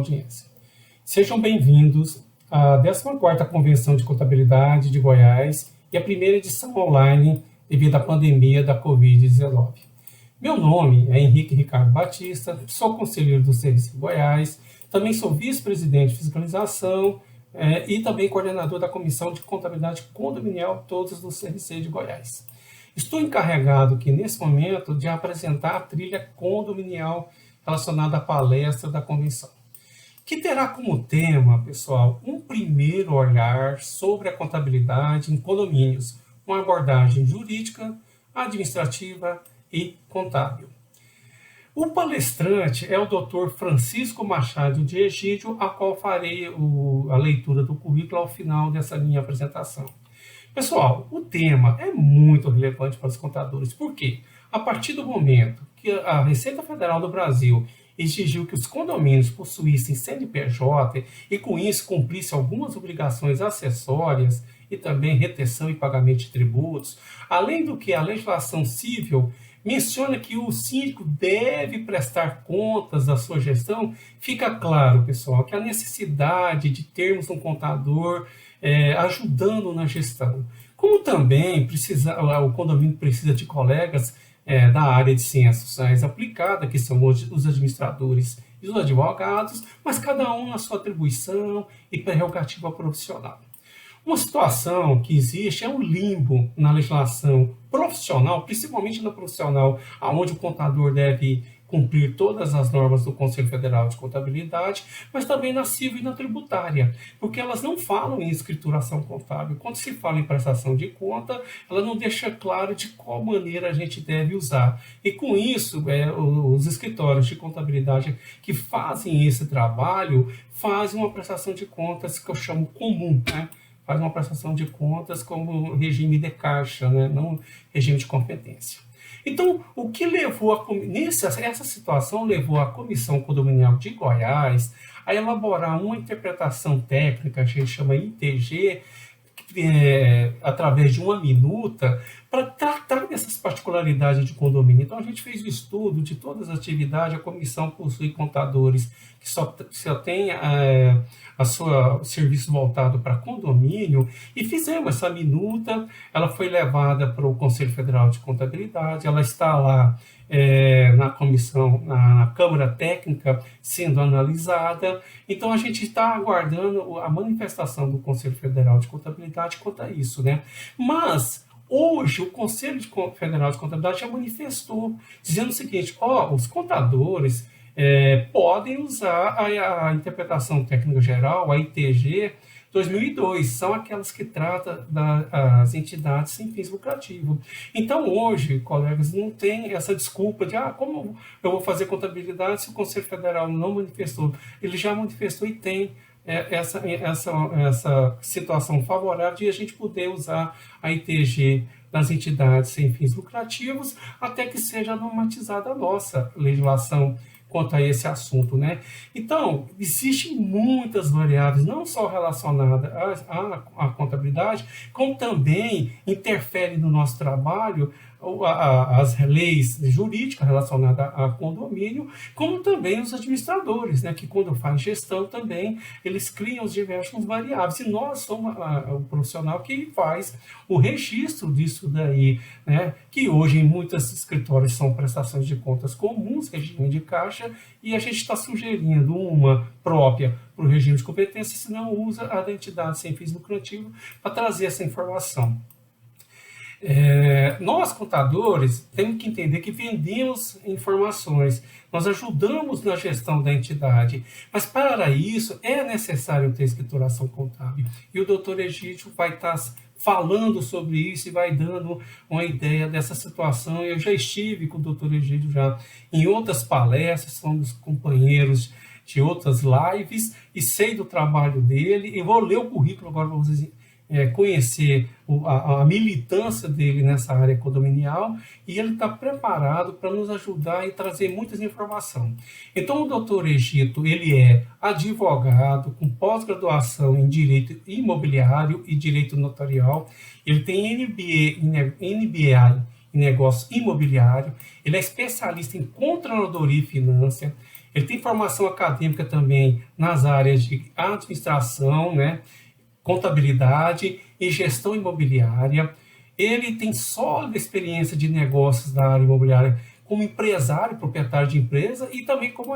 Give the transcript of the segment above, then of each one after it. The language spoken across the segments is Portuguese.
audiência. Sejam bem-vindos à 14ª Convenção de Contabilidade de Goiás e a primeira edição online devido à pandemia da Covid-19. Meu nome é Henrique Ricardo Batista, sou conselheiro do CRC Goiás, também sou vice-presidente de fiscalização e também coordenador da Comissão de Contabilidade Condominial todos do CRC de Goiás. Estou encarregado aqui nesse momento de apresentar a trilha condominial relacionada à palestra da convenção, que terá como tema, pessoal, um primeiro olhar sobre a contabilidade em condomínios, uma abordagem jurídica, administrativa e contábil. O palestrante é o Dr. Francisco Machado de Egídio, a qual farei a leitura do currículo ao final dessa minha apresentação. Pessoal, o tema é muito relevante para os contadores, porque a partir do momento que a Receita Federal do Brasil exigiu que os condomínios possuíssem CNPJ e com isso cumprissem algumas obrigações acessórias e também retenção e pagamento de tributos, além do que a legislação civil menciona que o síndico deve prestar contas da sua gestão, fica claro, pessoal, que a necessidade de termos um contador ajudando na gestão. Como também o condomínio precisa de colegas da área de ciências sociais aplicada, que são os administradores e os advogados, mas cada um na sua atribuição e prerrogativa profissional. Uma situação que existe é um limbo na legislação profissional, principalmente na profissional, onde o contador deve cumprir todas as normas do Conselho Federal de Contabilidade, mas também na civil e na tributária, porque elas não falam em escrituração contábil. Quando se fala em prestação de conta, ela não deixa claro de qual maneira a gente deve usar. E com isso, os escritórios de contabilidade que fazem esse trabalho, fazem uma prestação de contas que eu chamo comum, né? Faz uma prestação de contas como regime de caixa, né? Não regime de competência. Então, o que levou essa situação levou a Comissão Condominial de Goiás a elaborar uma interpretação técnica, a gente chama ITG, através de uma minuta, para tratar dessas particularidades de condomínio. Então, a gente fez o estudo de todas as atividades, a comissão possui contadores que só tem a sua serviço voltado para condomínio, e fizemos essa minuta, ela foi levada para o Conselho Federal de Contabilidade, ela está lá na comissão, na Câmara Técnica, sendo analisada. Então, a gente está aguardando a manifestação do Conselho Federal de Contabilidade quanto a isso, né? Mas hoje, o Conselho Federal de Contabilidade já manifestou, dizendo o seguinte: os contadores podem usar a interpretação técnica geral, a ITG 2002, são aquelas que tratam das entidades sem fins lucrativos. Então, hoje, colegas, não tem essa desculpa de como eu vou fazer contabilidade se o Conselho Federal não manifestou. Ele já manifestou e tem essa situação favorável de a gente poder usar a ITG das entidades sem fins lucrativos até que seja normatizada a nossa legislação quanto a esse assunto, né? Então, existem muitas variáveis, não só relacionadas à contabilidade, como também interferem no nosso trabalho as leis jurídicas relacionadas a condomínio, como também os administradores, né, que quando fazem gestão também, eles criam os diversos variáveis, e nós somos o profissional que faz o registro disso daí, né, que hoje em muitos escritórios são prestações de contas comuns, regime de caixa, e a gente está sugerindo uma própria para o regime de competência, se não usa a da entidade sem fins lucrativos para trazer essa informação. Nós, contadores, temos que entender que vendemos informações, nós ajudamos na gestão da entidade, mas para isso é necessário ter escrituração contábil. E o doutor Egídio vai estar falando sobre isso e vai dando uma ideia dessa situação. Eu já estive com o doutor Egídio já em outras palestras, somos companheiros de outras lives e sei do trabalho dele, e vou ler o currículo agora para vocês conhecer a militância dele nessa área condominial, e ele está preparado para nos ajudar e trazer muitas informações. Então, o doutor Egídio, ele é advogado com pós-graduação em Direito Imobiliário e Direito Notarial, ele tem MBA em Negócio Imobiliário, ele é especialista em Controladoria e Finanças, Ele tem formação acadêmica também nas áreas de administração, né, contabilidade e gestão imobiliária. Ele tem sólida experiência de negócios na área imobiliária como empresário, proprietário de empresa e também como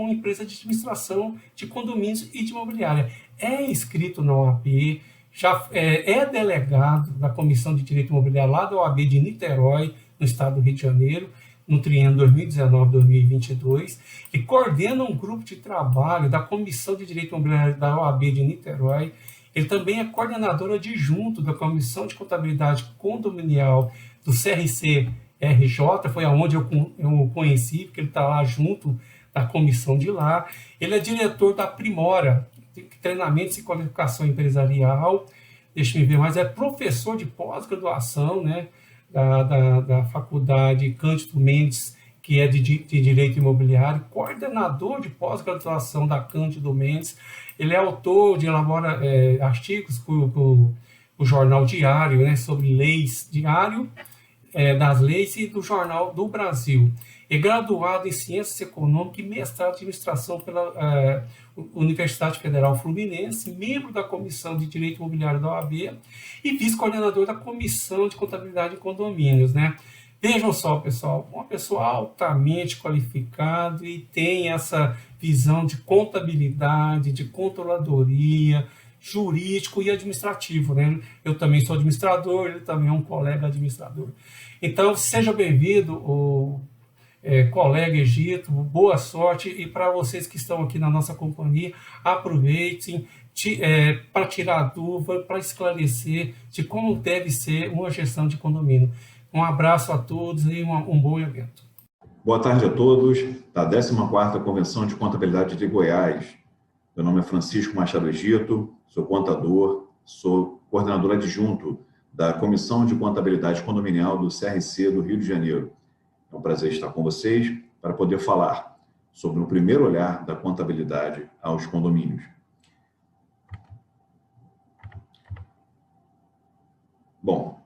empresa de administração de condomínios e de imobiliária. É inscrito na OAB, já é delegado da Comissão de Direito Imobiliário lá da OAB de Niterói, no estado do Rio de Janeiro, no triênio 2019-2022, e coordena um grupo de trabalho da Comissão de Direito Imobiliário da OAB de Niterói. Ele também é coordenador adjunto da Comissão de Contabilidade Condominial do CRC-RJ, foi aonde eu conheci, porque ele está lá junto da comissão de lá. Ele é diretor da Primora, treinamentos e qualificação empresarial, deixa eu ver mais, é professor de pós-graduação, né, da Faculdade Cândido Mendes, que é de Direito Imobiliário, coordenador de pós-graduação da Cândido Mendes. Ele é autor de elabora artigos para o Jornal Diário, né, sobre leis, diário das leis e do Jornal do Brasil. É graduado em Ciências Econômicas e mestrado em Administração pela Universidade Federal Fluminense, membro da Comissão de Direito Imobiliário da OAB e vice-coordenador da Comissão de Contabilidade e Condomínios, né? Vejam só, pessoal, uma pessoa altamente qualificada e tem essa visão de contabilidade, de controladoria, jurídico e administrativo, né? Eu também sou administrador, ele também é um colega administrador. Então, seja bem-vindo, colega Egito, boa sorte, e para vocês que estão aqui na nossa companhia, aproveitem para tirar dúvida, para esclarecer de como deve ser uma gestão de condomínio. Um abraço a todos e um bom evento. Boa tarde a todos da 14ª Convenção de Contabilidade de Goiás. Meu nome é Francisco Machado Egito, sou contador, sou coordenador adjunto da Comissão de Contabilidade Condominial do CRC do Rio de Janeiro. É um prazer estar com vocês para poder falar sobre o primeiro olhar da contabilidade aos condomínios. Bom,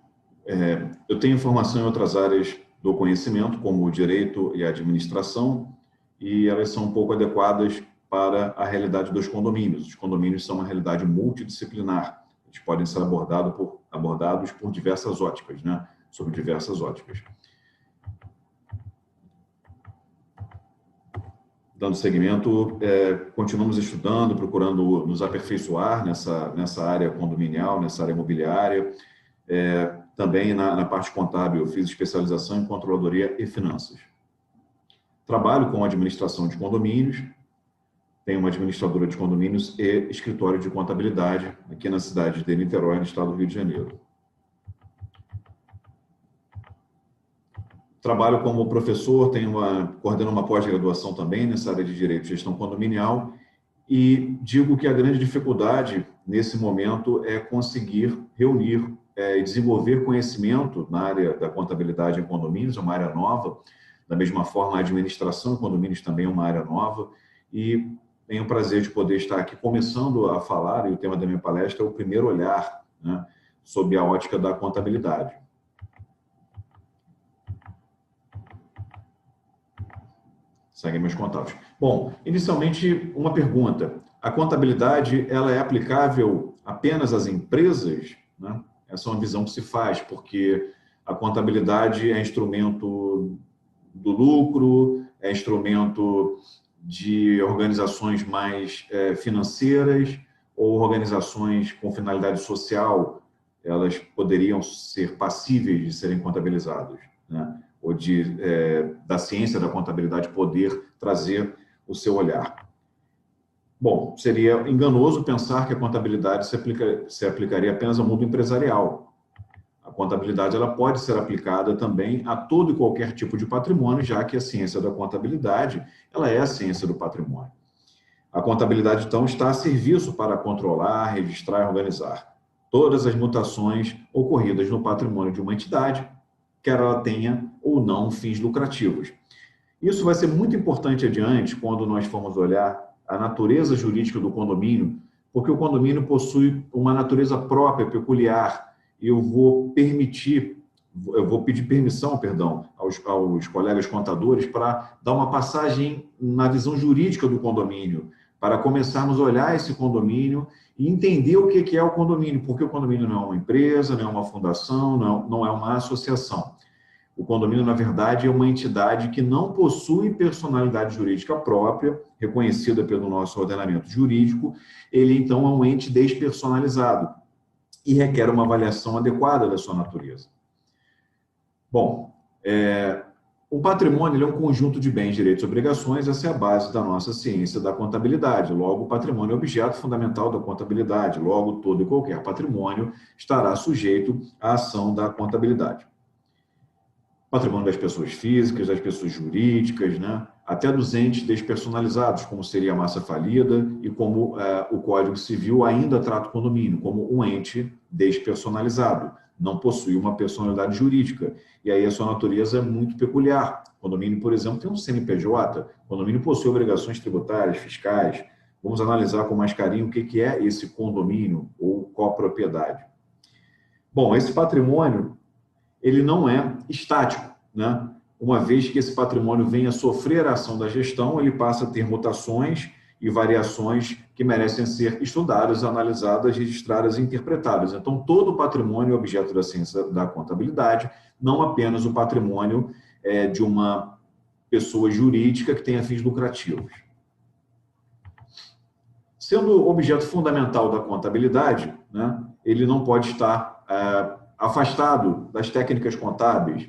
eu tenho formação em outras áreas do conhecimento, como o direito e a administração, e elas são um pouco adequadas para a realidade dos condomínios. Os condomínios são uma realidade multidisciplinar. Eles podem ser abordados por diversas óticas, né? Sobre diversas óticas. Dando seguimento, continuamos estudando, procurando nos aperfeiçoar nessa área condominial, nessa área imobiliária. Também na parte contábil, eu fiz especialização em controladoria e finanças. Trabalho com administração de condomínios, tenho uma administradora de condomínios e escritório de contabilidade aqui na cidade de Niterói, no estado do Rio de Janeiro. Trabalho como professor, coordeno uma pós-graduação também nessa área de Direito e Gestão Condominial e digo que a grande dificuldade nesse momento é conseguir reunir e desenvolver conhecimento na área da contabilidade em condomínios, é uma área nova, da mesma forma a administração em condomínios também é uma área nova e tenho o prazer de poder estar aqui começando a falar, e o tema da minha palestra é o primeiro olhar, né, sob a ótica da contabilidade. Seguem meus contatos. Bom, inicialmente, uma pergunta. A contabilidade, ela é aplicável apenas às empresas? Né? Essa é uma visão que se faz, porque a contabilidade é instrumento do lucro, é instrumento de organizações mais financeiras ou organizações com finalidade social, elas poderiam ser passíveis de serem contabilizadas, né? Ou da ciência da contabilidade poder trazer o seu olhar. Bom, seria enganoso pensar que a contabilidade se aplicaria apenas ao mundo empresarial. A contabilidade ela pode ser aplicada também a todo e qualquer tipo de patrimônio, já que a ciência da contabilidade ela é a ciência do patrimônio. A contabilidade, então, está a serviço para controlar, registrar e organizar todas as mutações ocorridas no patrimônio de uma entidade, quer ela tenha ou não fins lucrativos. Isso vai ser muito importante adiante quando nós formos olhar a natureza jurídica do condomínio, porque o condomínio possui uma natureza própria, peculiar, e eu vou permitir eu vou pedir permissão, perdão, aos colegas contadores para dar uma passagem na visão jurídica do condomínio, para começarmos a olhar esse condomínio e entender o que é o condomínio, porque o condomínio não é uma empresa, não é uma fundação, não é uma associação. O condomínio, na verdade, é uma entidade que não possui personalidade jurídica própria, reconhecida pelo nosso ordenamento jurídico. Ele, então, é um ente despersonalizado e requer uma avaliação adequada da sua natureza. Bom, o patrimônio é um conjunto de bens, direitos e obrigações, essa é a base da nossa ciência da contabilidade. Logo, o patrimônio é objeto fundamental da contabilidade. Logo, todo e qualquer patrimônio estará sujeito à ação da contabilidade. Patrimônio das pessoas físicas, das pessoas jurídicas, né? Até dos entes despersonalizados, como seria a massa falida e como o Código Civil ainda trata o condomínio como um ente despersonalizado, não possui uma personalidade jurídica, e aí a sua natureza é muito peculiar. O condomínio, por exemplo, tem um CNPJ, o condomínio possui obrigações tributárias, fiscais. Vamos analisar com mais carinho o que é esse condomínio ou copropriedade. Bom, esse patrimônio ele não é estático, né? Uma vez que esse patrimônio venha sofrer a ação da gestão, ele passa a ter mutações e variações que merecem ser estudadas, analisadas, registradas e interpretadas. Então, todo o patrimônio é objeto da ciência da contabilidade, não apenas o patrimônio de uma pessoa jurídica que tenha fins lucrativos. Sendo objeto fundamental da contabilidade, né, ele não pode estar afastado das técnicas contábeis,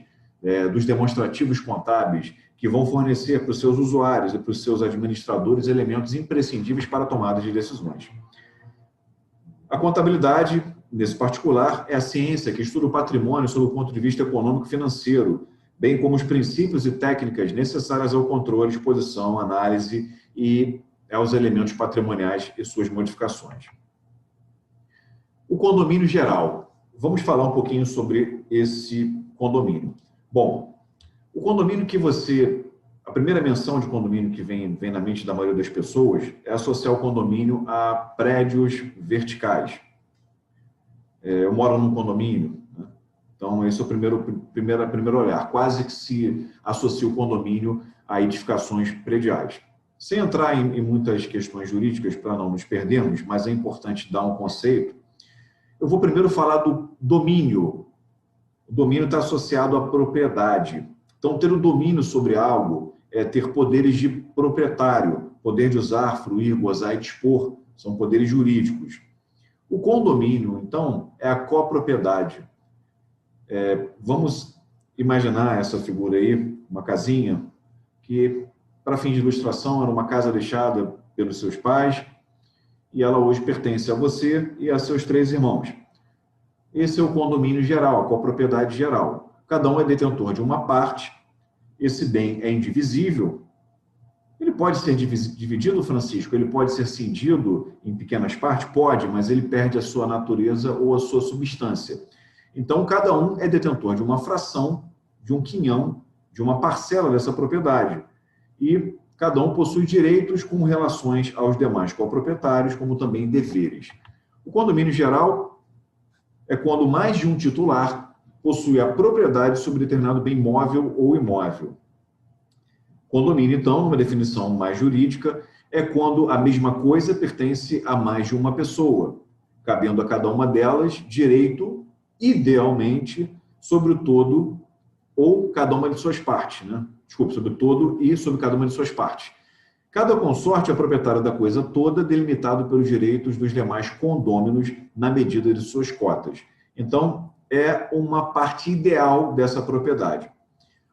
dos demonstrativos contábeis, que vão fornecer para os seus usuários e para os seus administradores elementos imprescindíveis para a tomada de decisões. A contabilidade, nesse particular, é a ciência que estuda o patrimônio sob o ponto de vista econômico e financeiro, bem como os princípios e técnicas necessárias ao controle, exposição, análise e aos elementos patrimoniais e suas modificações. O condomínio geral. Vamos falar um pouquinho sobre esse condomínio. Bom, o condomínio a primeira menção de condomínio que vem na mente da maioria das pessoas é associar o condomínio a prédios verticais. Eu moro num condomínio, né? Então esse é o primeiro olhar. Quase que se associa o condomínio a edificações prediais. Sem entrar em muitas questões jurídicas para não nos perdermos, mas é importante dar um conceito. Eu vou primeiro falar do domínio. O domínio está associado à propriedade. Então, ter o domínio sobre algo é ter poderes de proprietário, poder de usar, fruir, gozar e dispor, são poderes jurídicos. O condomínio, então, é a copropriedade. Vamos imaginar essa figura aí, uma casinha, que, para fim de ilustração, era uma casa deixada pelos seus pais, e ela hoje pertence a você e a seus 3 irmãos. Esse é o condomínio geral, a copropriedade geral. Cada um é detentor de uma parte, esse bem é indivisível. Ele pode ser dividido, Francisco? Ele pode ser cindido em pequenas partes? Pode, mas ele perde a sua natureza ou a sua substância. Então, cada um é detentor de uma fração, de um quinhão, de uma parcela dessa propriedade. E cada um possui direitos com relações aos demais coproprietários, como também deveres. O condomínio geral é quando mais de um titular possui a propriedade sobre determinado bem móvel ou imóvel. Condomínio, então, numa definição mais jurídica, é quando a mesma coisa pertence a mais de uma pessoa, cabendo a cada uma delas direito, idealmente, sobre o todo ou cada uma de suas partes, né? Desculpe, sobre o todo e sobre cada uma de suas partes. Cada consorte é proprietário da coisa toda, delimitado pelos direitos dos demais condôminos na medida de suas cotas. Então, é uma parte ideal dessa propriedade.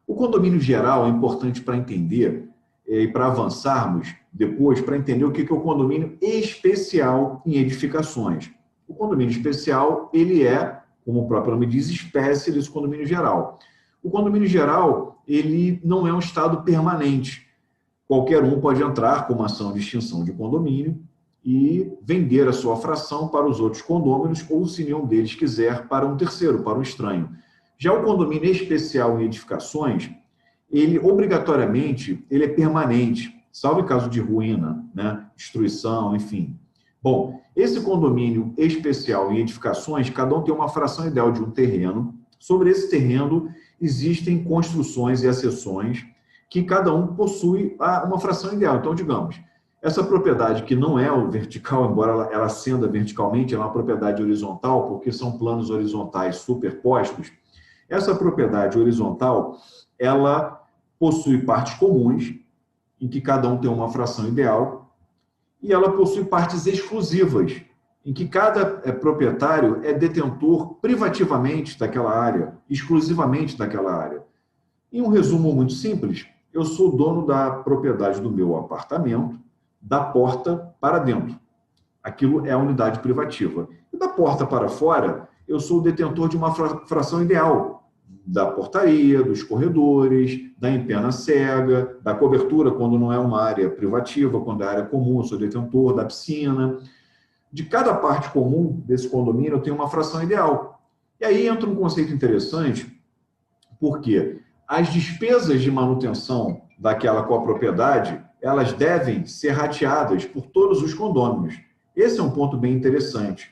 O condomínio geral é importante para entender e para avançarmos depois, para entender o que é o condomínio especial em edificações. O condomínio especial, ele é, como o próprio nome diz, espécie desse condomínio geral. O condomínio geral, ele não é um estado permanente. Qualquer um pode entrar com uma ação de extinção de condomínio e vender a sua fração para os outros condôminos ou, se nenhum deles quiser, para um terceiro, para um estranho. Já o condomínio especial em edificações, ele obrigatoriamente ele é permanente, salvo em caso de ruína, né, destruição, enfim. Bom, esse condomínio especial em edificações, cada um tem uma fração ideal de um terreno Sobre esse terreno, existem construções e acessões que cada um possui uma fração ideal. Então, digamos, essa propriedade que não é o vertical, embora ela ascenda verticalmente, ela é uma propriedade horizontal, porque são planos horizontais superpostos. Essa propriedade horizontal, ela possui partes comuns, em que cada um tem uma fração ideal, e ela possui partes exclusivas, em que cada proprietário é detentor privativamente daquela área, exclusivamente daquela área. Em um resumo muito simples, eu sou dono da propriedade do meu apartamento, da porta para dentro. Aquilo é a unidade privativa. E da porta para fora, eu sou o detentor de uma fração ideal, da portaria, dos corredores, da empena cega, da cobertura, quando não é uma área privativa, quando é área comum, eu sou detentor, da piscina. De cada parte comum desse condomínio, eu tenho uma fração ideal. E aí entra um conceito interessante, porque as despesas de manutenção daquela copropriedade, elas devem ser rateadas por todos os condôminos. Esse é um ponto bem interessante.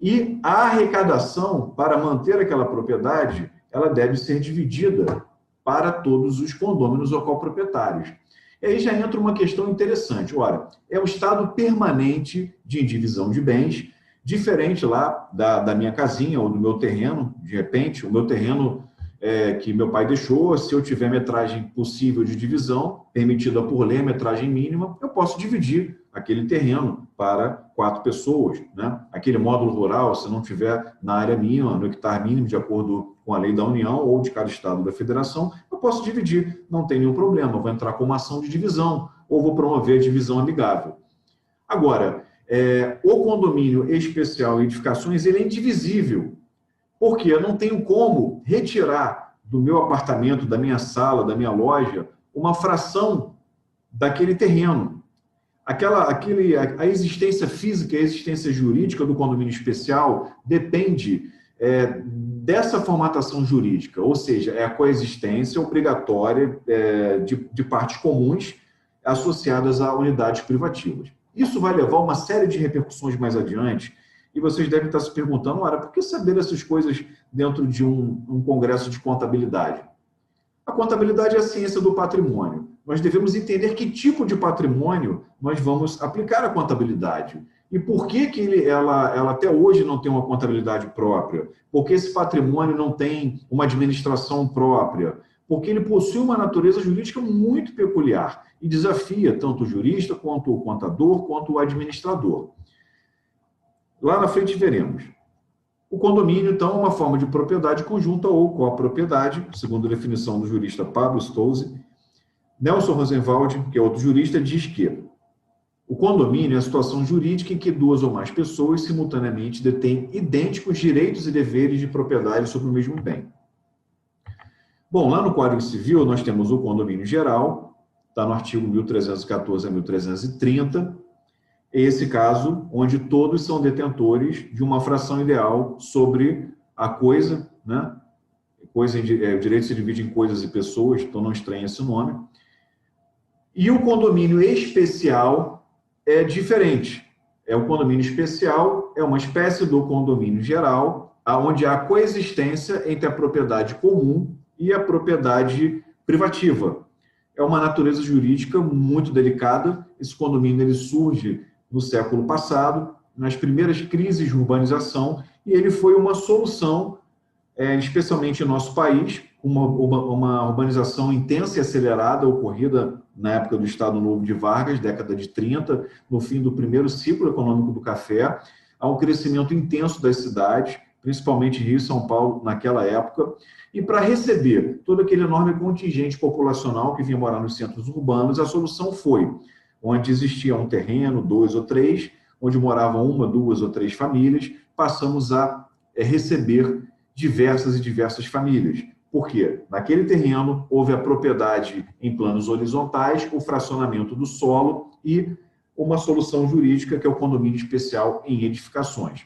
E a arrecadação para manter aquela propriedade, ela deve ser dividida para todos os condôminos ou coproprietários. E aí já entra uma questão interessante. Ora, é o estado permanente de indivisão de bens, diferente lá da minha casinha ou do meu terreno. De repente, o meu terreno que meu pai deixou, se eu tiver metragem possível de divisão, permitida por lei, metragem mínima, eu posso dividir aquele terreno para 4 pessoas, né? Aquele módulo rural, se não tiver na área mínima, no hectare mínimo, de acordo com a lei da União ou de cada estado da federação, eu posso dividir, não tem nenhum problema, vou entrar com uma ação de divisão ou vou promover a divisão amigável. Agora, o condomínio especial e edificações, ele é indivisível, porque eu não tenho como retirar do meu apartamento, da minha sala, da minha loja, uma fração daquele terreno. A existência física e a existência jurídica do condomínio especial depende dessa formatação jurídica, ou seja, é a coexistência obrigatória de partes comuns associadas a unidades privativas. Isso vai levar a uma série de repercussões mais adiante, e vocês devem estar se perguntando, ora, por que saber essas coisas dentro de um congresso de contabilidade? A contabilidade é a ciência do patrimônio. Nós devemos entender que tipo de patrimônio nós vamos aplicar à contabilidade. E por que ela até hoje não tem uma contabilidade própria? Porque esse patrimônio não tem uma administração própria? Porque ele possui uma natureza jurídica muito peculiar e desafia tanto o jurista, quanto o contador, quanto o administrador. Lá na frente veremos. O condomínio, então, é uma forma de propriedade conjunta ou copropriedade, segundo a definição do jurista Pablo Stolze. Nelson Rosenwald, que é outro jurista, diz que o condomínio é a situação jurídica em que 2 ou mais pessoas simultaneamente detêm idênticos direitos e deveres de propriedade sobre o mesmo bem. Bom, lá no Código Civil nós temos o condomínio geral, está no artigo 1314 a 1330, é esse caso onde todos são detentores de uma fração ideal sobre a coisa, né? O direito se divide em coisas e pessoas, então não estranha esse nome. E o condomínio especial é diferente. O condomínio especial é uma espécie do condomínio geral, onde há coexistência entre a propriedade comum e a propriedade privativa. É uma natureza jurídica muito delicada. Esse condomínio ele surge no século passado, nas primeiras crises de urbanização, e ele foi uma solução, especialmente em nosso país, uma urbanização intensa e acelerada, ocorrida na época do Estado Novo de Vargas, década de 30, no fim do primeiro ciclo econômico do café, há um crescimento intenso das cidades, principalmente Rio e São Paulo, naquela época, e para receber todo aquele enorme contingente populacional que vinha morar nos centros urbanos, a solução foi onde existia um terreno, 2 ou 3, onde moravam 1, 2 ou 3 famílias, passamos a receber diversas famílias. Por quê? Naquele terreno houve a propriedade em planos horizontais, o fracionamento do solo e uma solução jurídica que é o condomínio especial em edificações.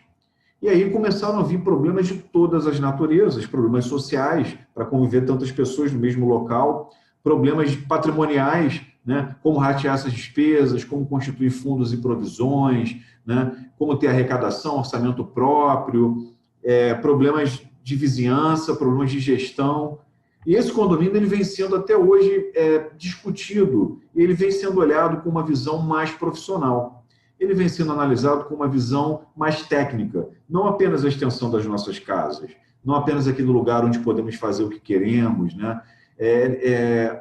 E aí começaram a vir problemas de todas as naturezas, problemas sociais, para conviver tantas pessoas no mesmo local, problemas patrimoniais, né? Como ratear essas despesas, como constituir fundos e provisões, né? Como ter arrecadação, orçamento próprio, problemas de vizinhança, problemas de gestão. E esse condomínio ele vem sendo até hoje discutido, e ele vem sendo olhado com uma visão mais profissional. Ele vem sendo analisado com uma visão mais técnica, não apenas a extensão das nossas casas, não apenas aqui no lugar onde podemos fazer o que queremos, né?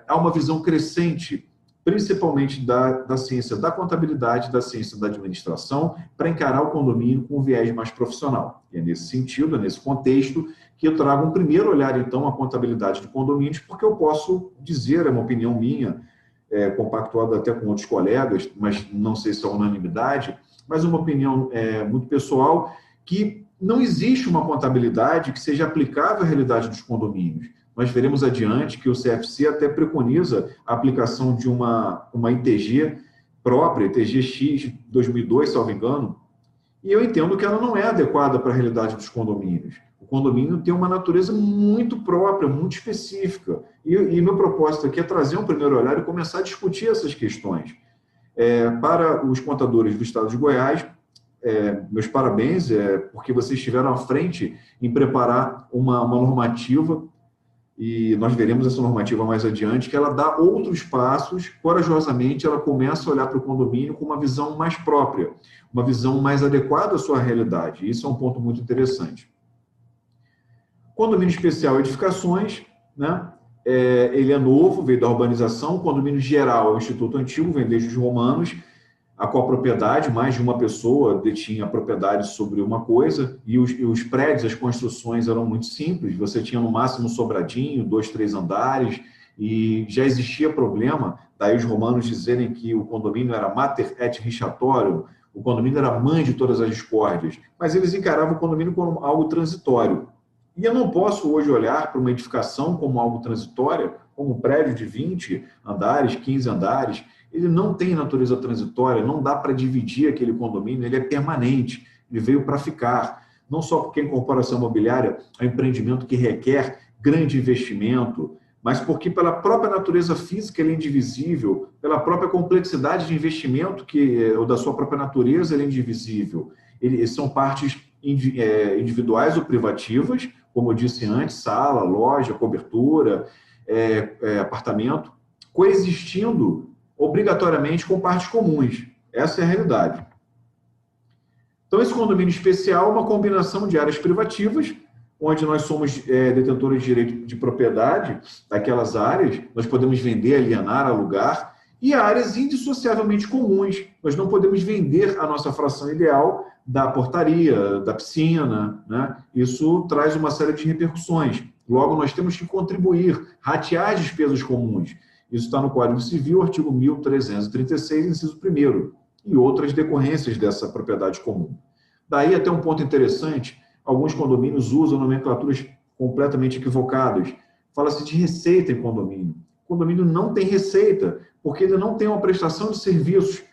Há uma visão crescente, principalmente da ciência da contabilidade, da ciência da administração, para encarar o condomínio com um viés mais profissional. E é nesse sentido, é nesse contexto, que eu trago um primeiro olhar, então, à contabilidade de condomínios, porque eu posso dizer, é uma opinião minha, compactuada até com outros colegas, mas não sei se é unanimidade, mas uma opinião muito pessoal, que não existe uma contabilidade que seja aplicável à realidade dos condomínios. Nós veremos adiante que o CFC até preconiza a aplicação de uma ITG própria, ITG X 2002, salvo engano, e eu entendo que ela não é adequada para a realidade dos condomínios. O condomínio tem uma natureza muito própria, muito específica. E meu propósito aqui é trazer um primeiro olhar e começar a discutir essas questões. Para os contadores do estado de Goiás, meus parabéns, porque vocês estiveram à frente em preparar uma normativa, e nós veremos essa normativa mais adiante, que ela dá outros passos, corajosamente ela começa a olhar para o condomínio com uma visão mais própria, uma visão mais adequada à sua realidade. Isso é um ponto muito interessante. Condomínio especial edificações, né? Ele é novo, veio da urbanização. Condomínio geral é o Instituto Antigo, vem desde os romanos. A copropriedade, mais de uma pessoa detinha a propriedade sobre uma coisa, e os prédios, as construções eram muito simples. Você tinha no máximo um sobradinho, 2, 3 andares, e já existia problema, daí os romanos dizerem que o condomínio era mater et richatorum, o condomínio era a mãe de todas as discórdias, mas eles encaravam o condomínio como algo transitório. E eu não posso hoje olhar para uma edificação como algo transitório, como um prédio de 20 andares, 15 andares. Ele não tem natureza transitória, não dá para dividir aquele condomínio, ele é permanente, ele veio para ficar. Não só porque a incorporação imobiliária é um empreendimento que requer grande investimento, mas porque pela própria natureza física ele é indivisível, pela própria complexidade de investimento ou da sua própria natureza ele é indivisível. Eles são partes individuais ou privativas, como eu disse antes, sala, loja, cobertura, apartamento, coexistindo obrigatoriamente com partes comuns. Essa é a realidade. Então, esse condomínio especial é uma combinação de áreas privativas, onde nós somos detentores de direito de propriedade daquelas áreas, nós podemos vender, alienar, alugar, e áreas indissociavelmente comuns. Nós não podemos vender a nossa fração ideal da portaria, da piscina, né? Isso traz uma série de repercussões. Logo, nós temos que contribuir, ratear as despesas comuns. Isso está no Código Civil, artigo 1336, inciso 1º, e outras decorrências dessa propriedade comum. Daí até um ponto interessante, alguns condomínios usam nomenclaturas completamente equivocadas. Fala-se de receita em condomínio. O condomínio não tem receita, porque ele não tem uma prestação de serviços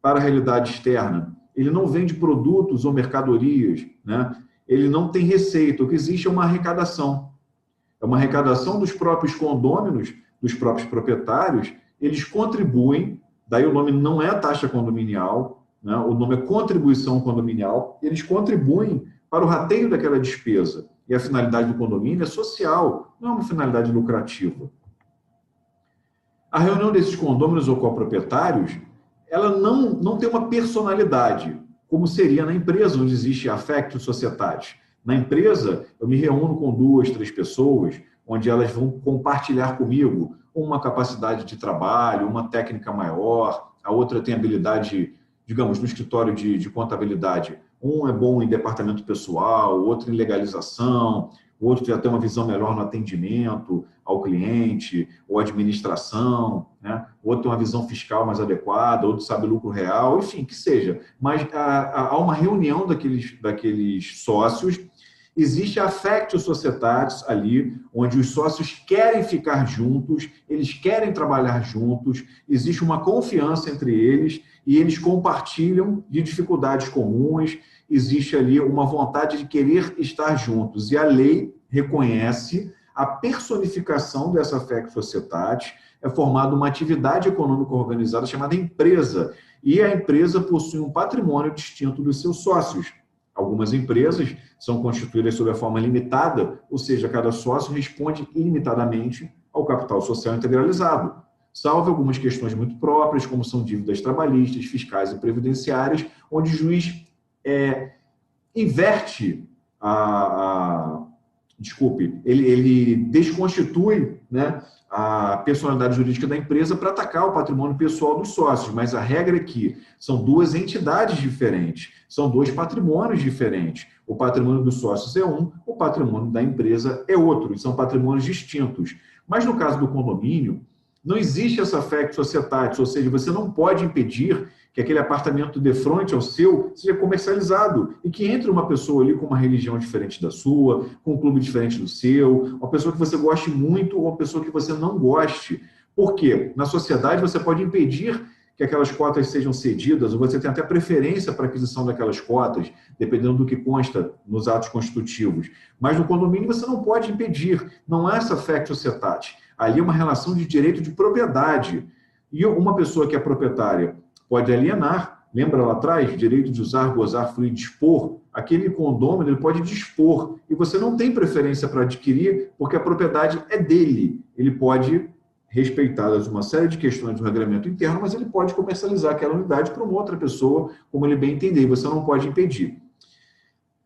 para a realidade externa. Ele não vende produtos ou mercadorias, né? Ele não tem receita. O que existe é uma arrecadação. É uma arrecadação dos próprios condôminos, dos próprios proprietários. Eles contribuem, daí o nome não é taxa condominial, né? O nome é contribuição condominial. Eles contribuem para o rateio daquela despesa. E a finalidade do condomínio é social, não é uma finalidade lucrativa. A reunião desses condôminos ou coproprietários, ela não tem uma personalidade, como seria na empresa, onde existe affectio societatis. Na empresa, eu me reúno com 2, 3 pessoas, onde elas vão compartilhar comigo uma capacidade de trabalho, uma técnica maior, a outra tem habilidade, digamos, no escritório de contabilidade. Um é bom em departamento pessoal, o outro em legalização, o outro já tem uma visão melhor no atendimento ao cliente, ou administração, né? O outro tem uma visão fiscal mais adequada, outro sabe lucro real, enfim, que seja. Mas há uma reunião daqueles sócios, existe a affectio societatis ali, onde os sócios querem ficar juntos, eles querem trabalhar juntos, existe uma confiança entre eles e eles compartilham de dificuldades comuns, existe ali uma vontade de querer estar juntos. E a lei reconhece a personificação dessa affectio societatis, é formada uma atividade econômica organizada chamada empresa, e a empresa possui um patrimônio distinto dos seus sócios. Algumas empresas são constituídas sob a forma limitada, ou seja, cada sócio responde ilimitadamente ao capital social integralizado, salvo algumas questões muito próprias, como são dívidas trabalhistas, fiscais e previdenciárias, onde o juiz inverte ele desconstitui, né, a personalidade jurídica da empresa para atacar o patrimônio pessoal dos sócios, mas a regra é que são duas entidades diferentes, são dois patrimônios diferentes. O patrimônio dos sócios é um, o patrimônio da empresa é outro, e são patrimônios distintos. Mas no caso do condomínio, não existe essa facto societatis, ou seja, você não pode impedir que aquele apartamento de frente ao seu seja comercializado e que entre uma pessoa ali com uma religião diferente da sua, com um clube diferente do seu, uma pessoa que você goste muito ou uma pessoa que você não goste. Por quê? Na sociedade você pode impedir que aquelas cotas sejam cedidas, ou você tem até preferência para a aquisição daquelas cotas, dependendo do que consta nos atos constitutivos. Mas no condomínio você não pode impedir, não há essa facto societatis. Ali é uma relação de direito de propriedade. E uma pessoa que é proprietária pode alienar, lembra lá atrás, direito de usar, gozar, fruir, dispor, aquele condômino ele pode dispor, e você não tem preferência para adquirir, porque a propriedade é dele. Ele pode, respeitadas uma série de questões do regramento interno, mas ele pode comercializar aquela unidade para uma outra pessoa, como ele bem entender, e você não pode impedir.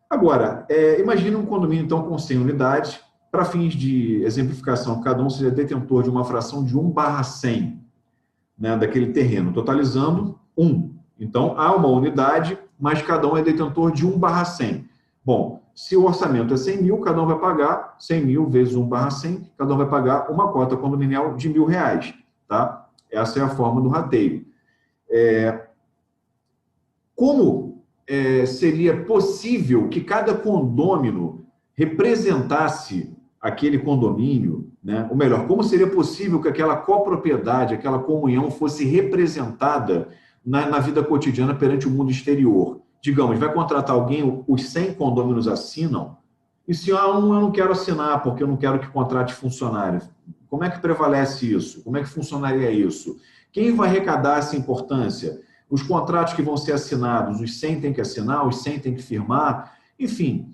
Agora, imagine um condomínio, então, com 100 unidades, para fins de exemplificação, cada um seja detentor de uma fração de 1/100, né, daquele terreno, totalizando 1. Então, há uma unidade, mas cada um é detentor de 1/100. Bom, se o orçamento é 100 mil, cada um vai pagar 100 mil vezes 1/100, cada um vai pagar uma cota condominial de R$1.000, tá? Essa é a forma do rateio. Como seria possível que cada condômino representasse aquele condomínio, né? Ou melhor, como seria possível que aquela copropriedade, aquela comunhão fosse representada na vida cotidiana perante o mundo exterior? Digamos, vai contratar alguém, os 100 condôminos assinam, e se eu não quero assinar porque eu não quero que contrate funcionários, como é que prevalece isso? Como é que funcionaria isso? Quem vai arrecadar essa importância? Os contratos que vão ser assinados, os 100 têm que assinar, os 100 têm que firmar, enfim,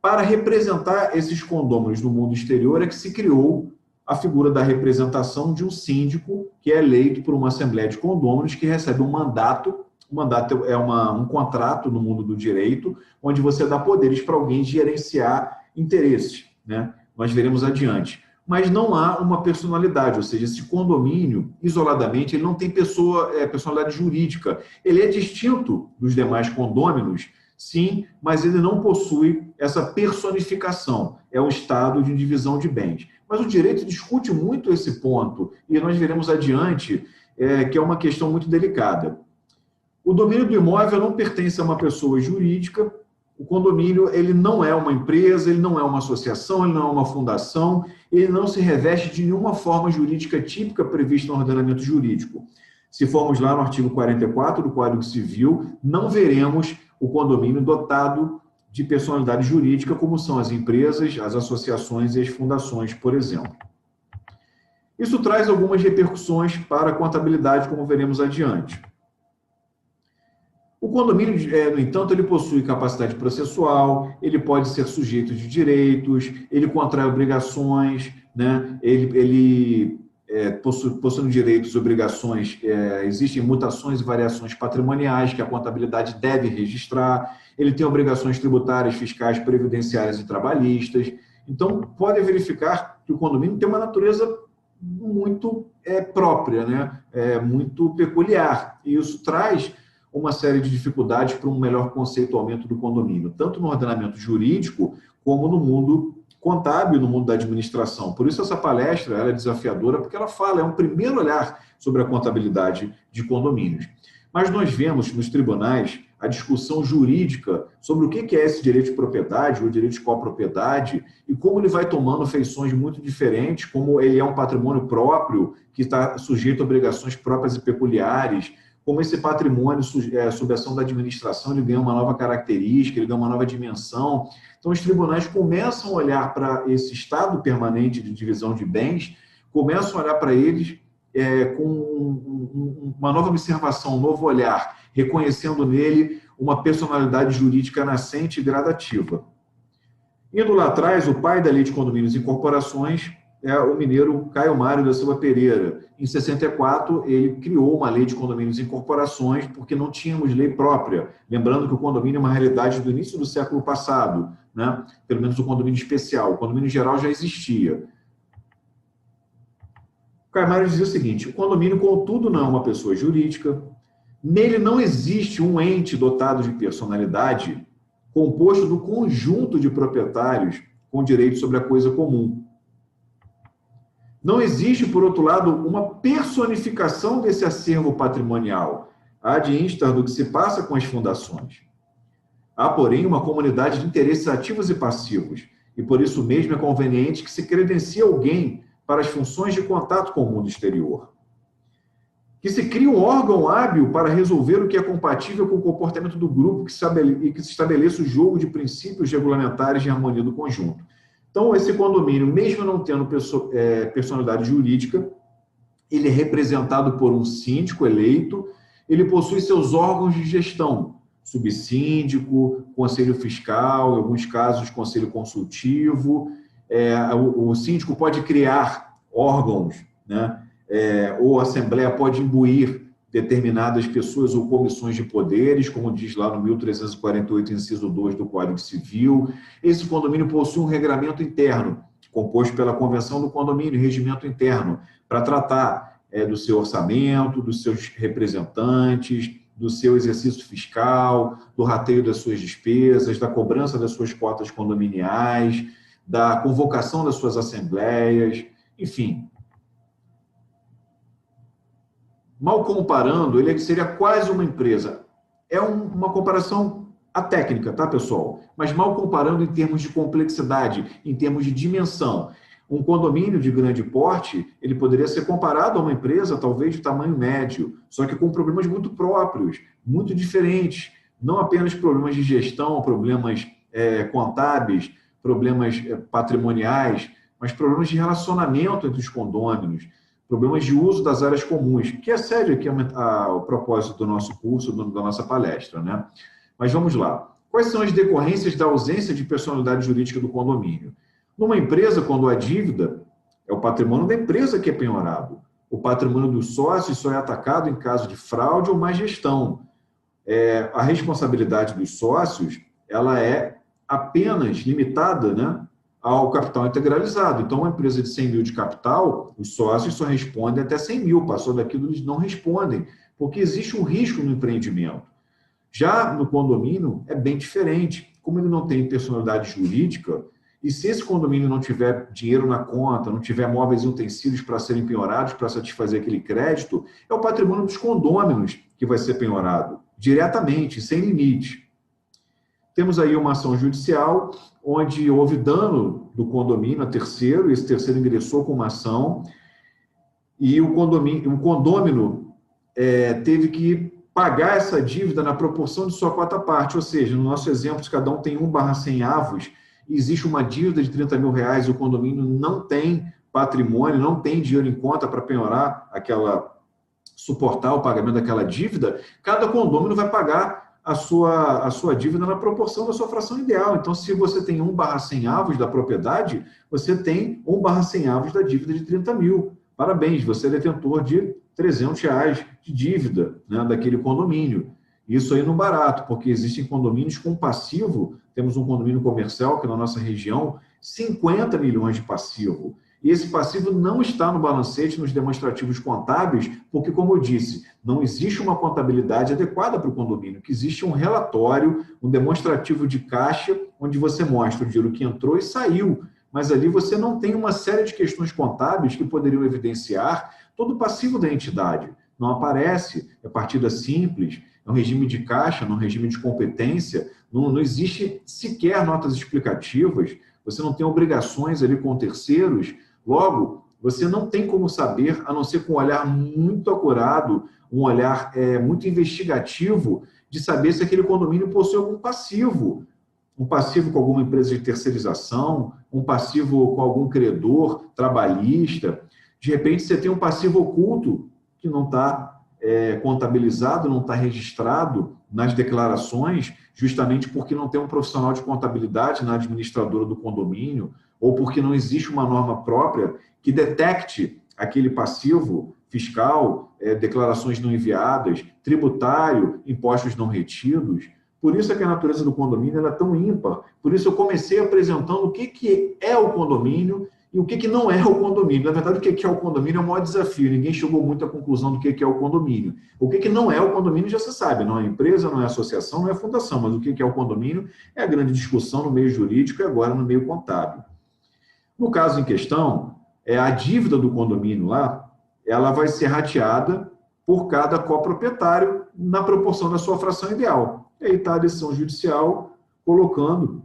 para representar esses condôminos no mundo exterior é que se criou a figura da representação de um síndico que é eleito por uma assembleia de condôminos que recebe um mandato. O mandato é um contrato no mundo do direito, onde você dá poderes para alguém gerenciar interesses, né? Nós veremos adiante. Mas não há uma personalidade, ou seja, esse condomínio, isoladamente, ele não tem personalidade jurídica. Ele é distinto dos demais condôminos, sim, mas ele não possui essa personificação. É um estado de divisão de bens. Mas o direito discute muito esse ponto, e nós veremos adiante que é uma questão muito delicada. O domínio do imóvel não pertence a uma pessoa jurídica. O condomínio ele não é uma empresa, ele não é uma associação, ele não é uma fundação, ele não se reveste de nenhuma forma jurídica típica prevista no ordenamento jurídico. Se formos lá no artigo 44 do Código Civil, não veremos o condomínio dotado de personalidade jurídica, como são as empresas, as associações e as fundações, por exemplo. Isso traz algumas repercussões para a contabilidade, como veremos adiante. O condomínio, no entanto, ele possui capacidade processual, ele pode ser sujeito de direitos, ele contrai obrigações, né? Ele possuindo direitos e obrigações, existem mutações e variações patrimoniais que a contabilidade deve registrar, ele tem obrigações tributárias, fiscais, previdenciárias e trabalhistas. Então, pode verificar que o condomínio tem uma natureza muito própria, né? Muito peculiar, e isso traz uma série de dificuldades para um melhor conceituamento do condomínio, tanto no ordenamento jurídico, como no mundo contábil, no mundo da administração. Por isso essa palestra ela é desafiadora, porque ela fala, é um primeiro olhar sobre a contabilidade de condomínios. Mas nós vemos nos tribunais a discussão jurídica sobre o que é esse direito de propriedade, ou direito de copropriedade, e como ele vai tomando feições muito diferentes, como ele é um patrimônio próprio, que está sujeito a obrigações próprias e peculiares, como esse patrimônio, sob a ação da administração, ele ganha uma nova característica, ele ganha uma nova dimensão. Então, os tribunais começam a olhar para esse estado permanente de divisão de bens, começam a olhar para eles com uma nova observação, um novo olhar, reconhecendo nele uma personalidade jurídica nascente e gradativa. Indo lá atrás, o pai da Lei de Condomínios e Incorporações é o mineiro Caio Mário da Silva Pereira. Em 64, ele criou uma Lei de Condomínios e Incorporações porque não tínhamos lei própria. Lembrando que o condomínio é uma realidade do início do século passado, né? Pelo menos o condomínio especial. O condomínio geral já existia. O Caio Mário dizia o seguinte: o condomínio, contudo, não é uma pessoa jurídica. Nele não existe um ente dotado de personalidade composto do conjunto de proprietários com direito sobre a coisa comum. Não existe, por outro lado, uma personificação desse acervo patrimonial, ad instar do que se passa com as fundações. Há, porém, uma comunidade de interesses ativos e passivos, e por isso mesmo é conveniente que se credencie alguém para as funções de contato com o mundo exterior. Que se crie um órgão hábil para resolver o que é compatível com o comportamento do grupo e que se estabeleça o jogo de princípios regulamentares de harmonia do conjunto. Então, esse condomínio, mesmo não tendo personalidade jurídica, ele é representado por um síndico eleito, ele possui seus órgãos de gestão, subsíndico, conselho fiscal, em alguns casos, conselho consultivo. O síndico pode criar órgãos, né? Ou a Assembleia pode imbuir determinadas pessoas ou comissões de poderes, como diz lá no 1348, inciso 2 do Código Civil. Esse condomínio possui um regramento interno, composto pela Convenção do Condomínio, regimento interno, para tratar do seu orçamento, dos seus representantes, do seu exercício fiscal, do rateio das suas despesas, da cobrança das suas cotas condominiais, da convocação das suas assembleias, enfim. Mal comparando, ele seria quase uma empresa. É uma comparação atécnica, tá, pessoal? Mas mal comparando em termos de complexidade, em termos de dimensão. Um condomínio de grande porte, ele poderia ser comparado a uma empresa, talvez, de tamanho médio, só que com problemas muito próprios, muito diferentes. Não apenas problemas de gestão, problemas contábeis, problemas patrimoniais, mas problemas de relacionamento entre os condôminos, problemas de uso das áreas comuns, que excede aqui o propósito do nosso curso, da nossa palestra, né? Mas vamos lá. Quais são as decorrências da ausência de personalidade jurídica do condomínio? Numa empresa, quando há dívida, é o patrimônio da empresa que é penhorado. O patrimônio dos sócios só é atacado em caso de fraude ou má gestão. A responsabilidade dos sócios, ela é apenas limitada, né, ao capital integralizado. Então, uma empresa de 100 mil de capital, os sócios só respondem até 100 mil, passou daquilo eles não respondem, porque existe um risco no empreendimento. Já no condomínio é bem diferente. Como ele não tem personalidade jurídica, e se esse condomínio não tiver dinheiro na conta, não tiver móveis e utensílios para serem penhorados, para satisfazer aquele crédito, é o patrimônio dos condôminos que vai ser penhorado, diretamente, sem limite. Temos aí uma ação judicial, onde houve dano do condomínio a terceiro, esse terceiro ingressou com uma ação, e o condômino teve que pagar essa dívida na proporção de sua quota parte, ou seja, no nosso exemplo, se cada um tem 1/100 avos, e existe uma dívida de 30 mil reais e o condomínio não tem patrimônio, não tem dinheiro em conta para penhorar suportar o pagamento daquela dívida, cada condômino vai pagar a sua dívida na proporção da sua fração ideal. Então, se você tem 1/100 avos da propriedade, você tem 1/100 avos da dívida de 30 mil. Parabéns, você é detentor de 300 reais de dívida, né, daquele condomínio. Isso aí não barato, porque existem condomínios com passivo. Temos um condomínio comercial que na nossa região, 50 milhões de passivo. E esse passivo não está no balancete, nos demonstrativos contábeis, porque, como eu disse, não existe uma contabilidade adequada para o condomínio, que existe um relatório, um demonstrativo de caixa, onde você mostra o dinheiro que entrou e saiu. Mas ali você não tem uma série de questões contábeis que poderiam evidenciar todo o passivo da entidade. Não aparece, é partida simples, é um regime de caixa, não é um regime de competência, não existe sequer notas explicativas, você não tem obrigações ali com terceiros. Logo, você não tem como saber, a não ser com um olhar muito acurado, um olhar muito investigativo, de saber se aquele condomínio possui algum passivo. Um passivo com alguma empresa de terceirização, um passivo com algum credor trabalhista. De repente, você tem um passivo oculto que não está contabilizado, não está registrado nas declarações, justamente porque não tem um profissional de contabilidade na administradora do condomínio, ou porque não existe uma norma própria que detecte aquele passivo fiscal, declarações não enviadas, tributário, impostos não retidos. Por isso é que a natureza do condomínio é tão ímpar. Por isso eu comecei apresentando o que é o condomínio e o que não é o condomínio. Na verdade, o que é o condomínio é o maior desafio. Ninguém chegou muito à conclusão do que é o condomínio. O que não é o condomínio já se sabe. Não é empresa, não é associação, não é fundação. Mas o que é o condomínio é a grande discussão no meio jurídico e agora no meio contábil. No caso em questão, a dívida do condomínio lá, ela vai ser rateada por cada coproprietário na proporção da sua fração ideal. E aí está a decisão judicial colocando,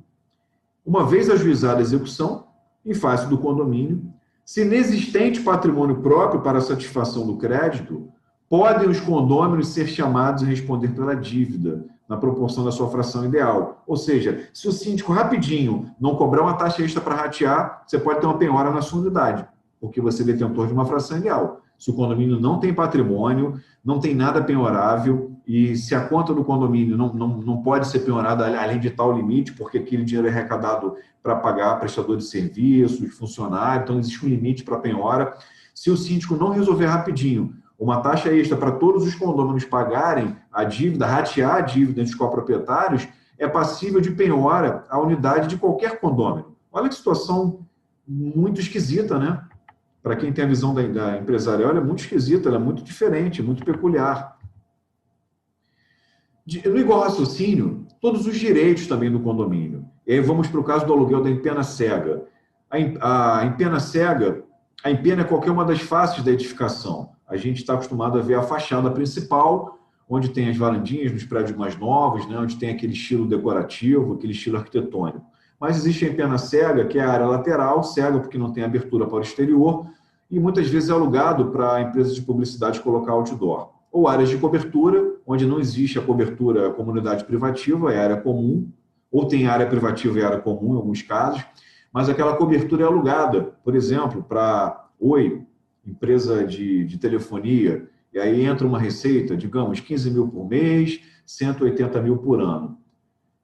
uma vez ajuizada a execução, em face do condomínio, se inexistente patrimônio próprio para a satisfação do crédito, podem os condôminos ser chamados a responder pela dívida, na proporção da sua fração ideal. Ou seja, se o síndico rapidinho não cobrar uma taxa extra para ratear, você pode ter uma penhora na sua unidade, porque você é detentor de uma fração ideal. Se o condomínio não tem patrimônio, não tem nada penhorável, e se a conta do condomínio não pode ser penhorada além de tal limite, porque aquele dinheiro é arrecadado para pagar prestador de serviços, funcionário, então existe um limite para a penhora. Se o síndico não resolver rapidinho uma taxa extra para todos os condôminos pagarem a dívida, ratear a dívida entre os coproprietários, é passível de penhora a unidade de qualquer condômino. Olha que situação muito esquisita, né? Para quem tem a visão da empresarial, ela é muito esquisita, ela é muito diferente, muito peculiar. No igual raciocínio, todos os direitos também do condomínio. E aí vamos para o caso do aluguel da empena cega. A empena cega, a empena é qualquer uma das faces da edificação. A gente está acostumado a ver a fachada principal, onde tem as varandinhas nos prédios mais novos, né, onde tem aquele estilo decorativo, aquele estilo arquitetônico. Mas existe a empena cega, que é a área lateral, cega porque não tem abertura para o exterior, e muitas vezes é alugado para empresas de publicidade colocar outdoor. Ou áreas de cobertura, onde não existe a cobertura comunidade privativa, é área comum, ou tem área privativa e área comum em alguns casos, mas aquela cobertura é alugada, por exemplo, para Oi, empresa de telefonia, e aí entra uma receita, digamos, 15 mil por mês, 180 mil por ano.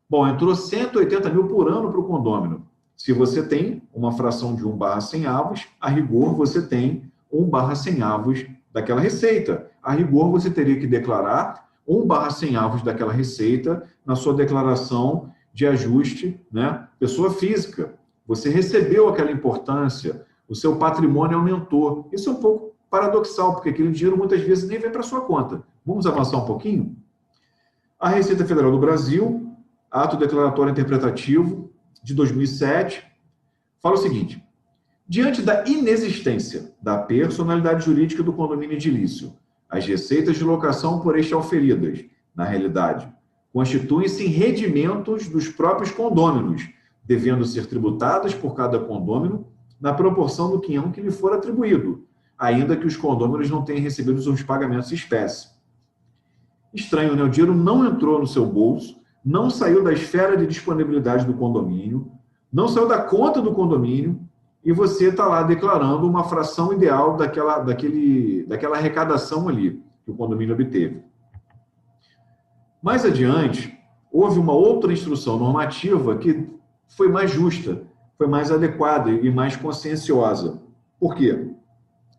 Bom, entrou 180 mil por ano para o condômino. Se você tem uma fração de 1/100 avos, a rigor você tem 1/100 avos daquela receita. A rigor você teria que declarar 1/100 avos daquela receita na sua declaração de ajuste, né? Pessoa física. Você recebeu aquela importância, o seu patrimônio aumentou. Isso é um pouco paradoxal, porque aquele dinheiro muitas vezes nem vem para a sua conta. Vamos avançar um pouquinho? A Receita Federal do Brasil, ato declaratório interpretativo de 2007, fala o seguinte: diante da inexistência da personalidade jurídica do condomínio edilício, as receitas de locação por este auferidas, na realidade, constituem-se em rendimentos dos próprios condôminos, devendo ser tributadas por cada condômino na proporção do quinhão que lhe for atribuído, ainda que os condôminos não tenham recebido os seus pagamentos em espécie. Estranho, né? O dinheiro não entrou no seu bolso, não saiu da esfera de disponibilidade do condomínio, não saiu da conta do condomínio, e você está lá declarando uma fração ideal daquela arrecadação ali que o condomínio obteve. Mais adiante, houve uma outra instrução normativa que foi mais justa, foi mais adequada e mais conscienciosa. Por quê?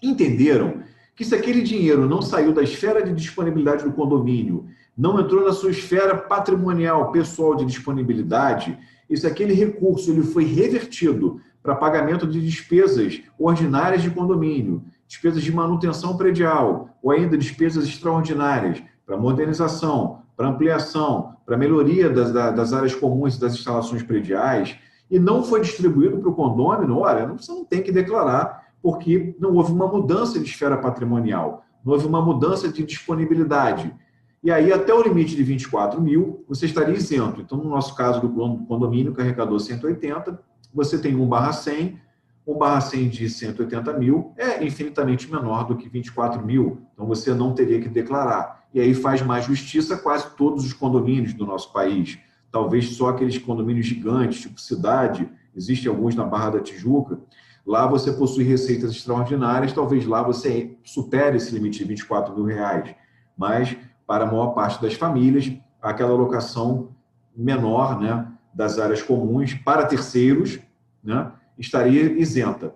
Entenderam que se aquele dinheiro não saiu da esfera de disponibilidade do condomínio, não entrou na sua esfera patrimonial, pessoal de disponibilidade, e se aquele recurso ele foi revertido para pagamento de despesas ordinárias de condomínio, despesas de manutenção predial, ou ainda despesas extraordinárias para modernização, para ampliação, para melhoria das áreas comuns e das instalações prediais, e não foi distribuído para o condômino, olha, você não tem que declarar, porque não houve uma mudança de esfera patrimonial, não houve uma mudança de disponibilidade. E aí, até o limite de 24 mil, você estaria isento. Então, no nosso caso do condomínio que arrecadou 180, você tem 1/100, 1/100 de 180 mil é infinitamente menor do que 24 mil, então você não teria que declarar. E aí faz mais justiça quase todos os condomínios do nosso país. Talvez só aqueles condomínios gigantes, tipo cidade, existem alguns na Barra da Tijuca, lá você possui receitas extraordinárias, talvez lá você supere esse limite de 24 mil reais. mas para a maior parte das famílias, aquela alocação menor, né, das áreas comuns para terceiros, né, estaria isenta.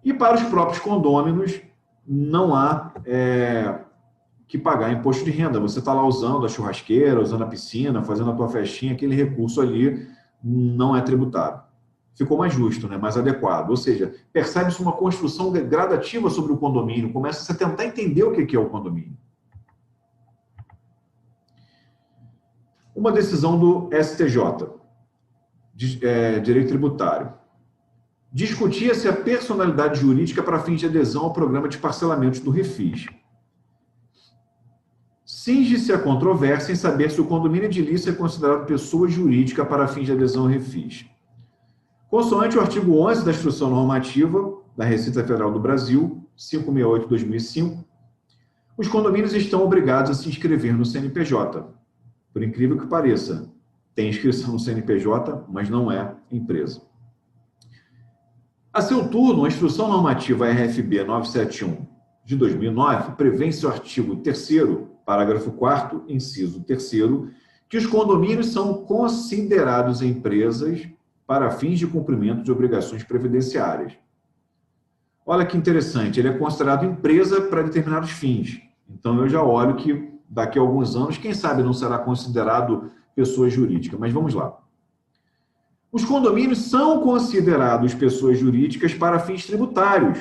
E para os próprios condôminos, não há que pagar imposto de renda. Você está lá usando a churrasqueira, usando a piscina, fazendo a tua festinha, aquele recurso ali não é tributado. Ficou mais justo, né? Mais adequado. Ou seja, percebe-se uma construção gradativa sobre o condomínio, começa a tentar entender o que é o condomínio. Uma decisão do STJ, Direito Tributário. Discutia-se a personalidade jurídica para fins de adesão ao programa de parcelamentos do Refis. Cinge-se a controvérsia em saber se o condomínio edilício é considerado pessoa jurídica para fins de adesão ao Refis. Consoante o artigo 11 da Instrução Normativa da Receita Federal do Brasil, 568/2005, os condomínios estão obrigados a se inscrever no CNPJ. Por incrível que pareça, tem inscrição no CNPJ, mas não é empresa. A seu turno, a Instrução Normativa RFB 971 de 2009 prevê em seu artigo 3º, parágrafo 4º, inciso 3º, que os condomínios são considerados empresas para fins de cumprimento de obrigações previdenciárias. Olha que interessante, ele é considerado empresa para determinados fins. Então, eu já olho que daqui a alguns anos, quem sabe não será considerado pessoa jurídica, mas vamos lá. Os condomínios são considerados pessoas jurídicas para fins tributários.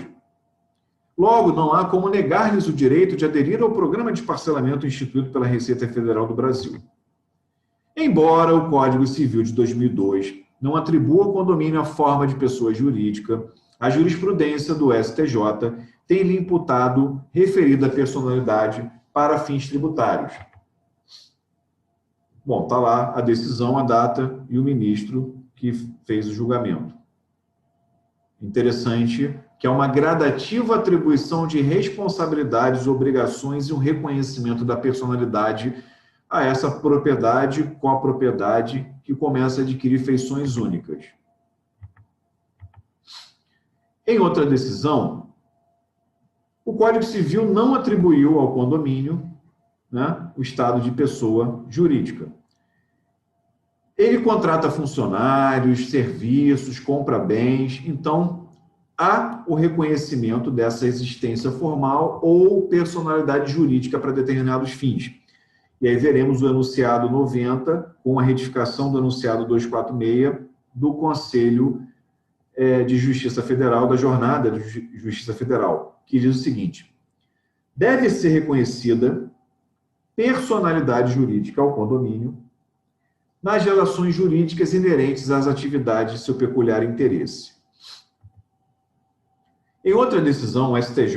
Logo, não há como negar-lhes o direito de aderir ao programa de parcelamento instituído pela Receita Federal do Brasil. Embora o Código Civil de 2002 não atribua ao condomínio a forma de pessoa jurídica, a jurisprudência do STJ tem lhe imputado referida personalidade para fins tributários. Bom, está lá a decisão, a data e o ministro que fez o julgamento. Interessante que é uma gradativa atribuição de responsabilidades, obrigações e um reconhecimento da personalidade a essa propriedade com a propriedade que começa a adquirir feições únicas. Em outra decisão, o Código Civil não atribuiu ao condomínio, né, o estado de pessoa jurídica. Ele contrata funcionários, serviços, compra bens, então há o reconhecimento dessa existência formal ou personalidade jurídica para determinados fins. E aí veremos o enunciado 90 com a retificação do enunciado 246 do Conselho de Justiça Federal, da Jornada de Justiça Federal, que diz o seguinte: deve ser reconhecida personalidade jurídica ao condomínio nas relações jurídicas inerentes às atividades de seu peculiar interesse. Em outra decisão, o STJ,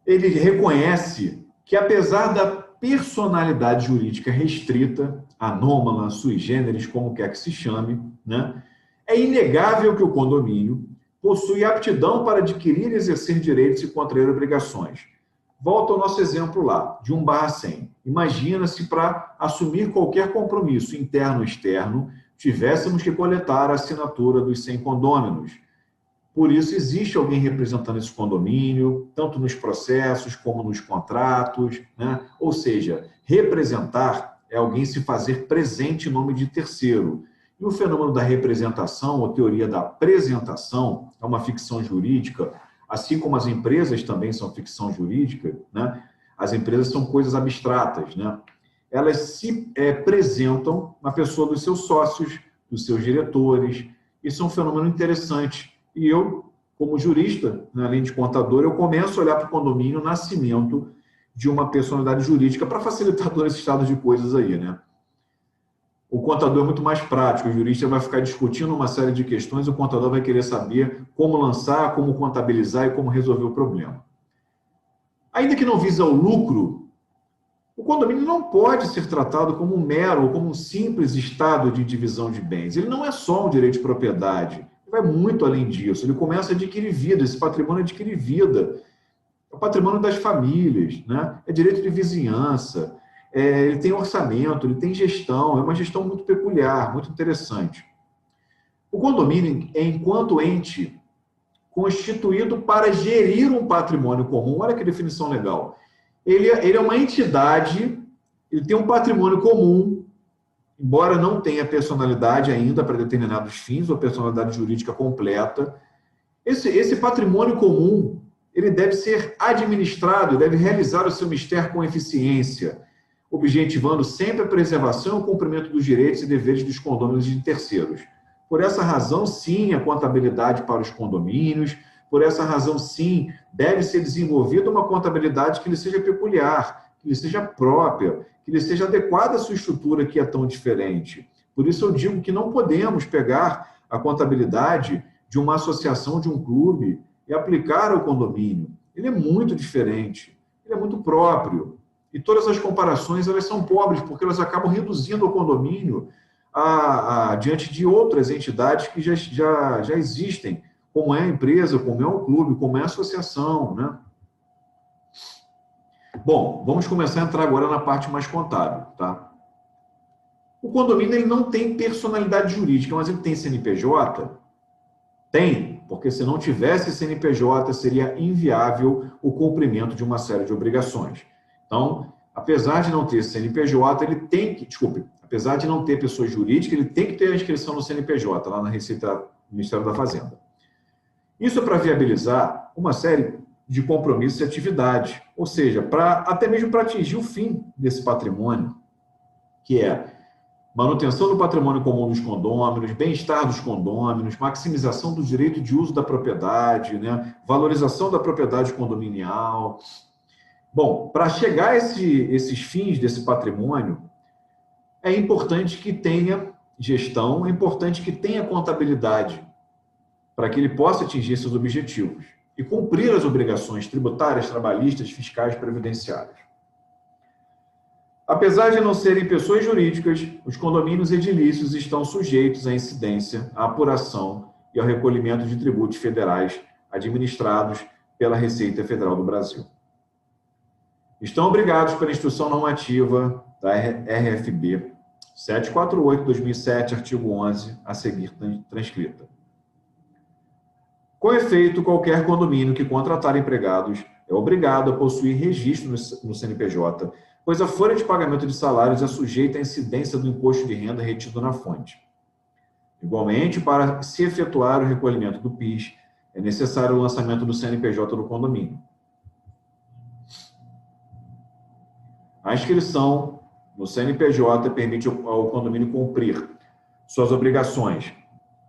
ele reconhece que, apesar da personalidade jurídica restrita, anômala, sui generis, como quer que se chame, né, é inegável que o condomínio possui aptidão para adquirir e exercer direitos e contrair obrigações. Volta ao nosso exemplo lá, de 1/100. Imagina se para assumir qualquer compromisso interno ou externo, tivéssemos que coletar a assinatura dos 100 condôminos. Por isso, existe alguém representando esse condomínio, tanto nos processos como nos contratos, né? Ou seja, representar é alguém se fazer presente em nome de terceiro. E o fenômeno da representação, ou teoria da apresentação, é uma ficção jurídica, assim como as empresas também são ficção jurídica, né? As empresas são coisas abstratas, né? Elas se apresentam na pessoa dos seus sócios, dos seus diretores. Isso é um fenômeno interessante. E eu, como jurista, né, além de contador, eu começo a olhar para o condomínio, o nascimento de uma personalidade jurídica para facilitar todo esse estado de coisas aí, né? O contador é muito mais prático, o jurista vai ficar discutindo uma série de questões, o contador vai querer saber como lançar, como contabilizar e como resolver o problema. Ainda que não vise ao lucro, o condomínio não pode ser tratado como um mero ou como um simples estado de divisão de bens. Ele não é só um direito de propriedade, ele vai muito além disso. Ele começa a adquirir vida, esse patrimônio adquire vida. É o patrimônio das famílias, né? É direito de vizinhança, ele tem orçamento, ele tem gestão, é uma gestão muito peculiar, muito interessante. O condomínio é enquanto ente constituído para gerir um patrimônio comum, olha que definição legal, Ele é uma entidade, ele tem um patrimônio comum, embora não tenha personalidade ainda para determinados fins, ou personalidade jurídica completa. Esse patrimônio comum, ele deve ser administrado, deve realizar o seu mistério com eficiência, objetivando sempre a preservação e o cumprimento dos direitos e deveres dos condôminos de terceiros. Por essa razão, sim, a contabilidade para os condomínios, por essa razão, sim, deve ser desenvolvida uma contabilidade que lhe seja peculiar, que lhe seja própria, que lhe seja adequada à sua estrutura, que é tão diferente. Por isso eu digo que não podemos pegar a contabilidade de uma associação, de um clube, e aplicar ao condomínio. Ele é muito diferente, ele é muito próprio. E todas as comparações, elas são pobres, porque elas acabam reduzindo o condomínio diante de outras entidades que já existem, como é a empresa, como é o clube, como é a associação, né? Bom, vamos começar a entrar agora na parte mais contábil, tá? O condomínio ele não tem personalidade jurídica, mas ele tem CNPJ? Tem, porque se não tivesse CNPJ, seria inviável o cumprimento de uma série de obrigações. Então, apesar de não ter CNPJ, ele tem que, apesar de não ter pessoa jurídica, ele tem que ter a inscrição no CNPJ, lá na Receita do Ministério da Fazenda. Isso é para viabilizar uma série de compromissos e atividades, ou seja, até mesmo para atingir o fim desse patrimônio, que é manutenção do patrimônio comum dos condôminos, bem-estar dos condôminos, maximização do direito de uso da propriedade, né? Valorização da propriedade condominial. Bom, para chegar a esses fins desse patrimônio, é importante que tenha gestão, é importante que tenha contabilidade, para que ele possa atingir esses objetivos e cumprir as obrigações tributárias, trabalhistas, fiscais, previdenciárias. Apesar de não serem pessoas jurídicas, os condomínios edilícios estão sujeitos à incidência, à apuração e ao recolhimento de tributos federais administrados pela Receita Federal do Brasil. Estão obrigados pela Instrução Normativa da RFB 748/2007, artigo 11, a seguir transcrita. Com efeito, qualquer condomínio que contratar empregados é obrigado a possuir registro no CNPJ, pois a folha de pagamento de salários é sujeita à incidência do imposto de renda retido na fonte. Igualmente, para se efetuar o recolhimento do PIS, é necessário o lançamento do CNPJ do condomínio. A inscrição no CNPJ permite ao condomínio cumprir suas obrigações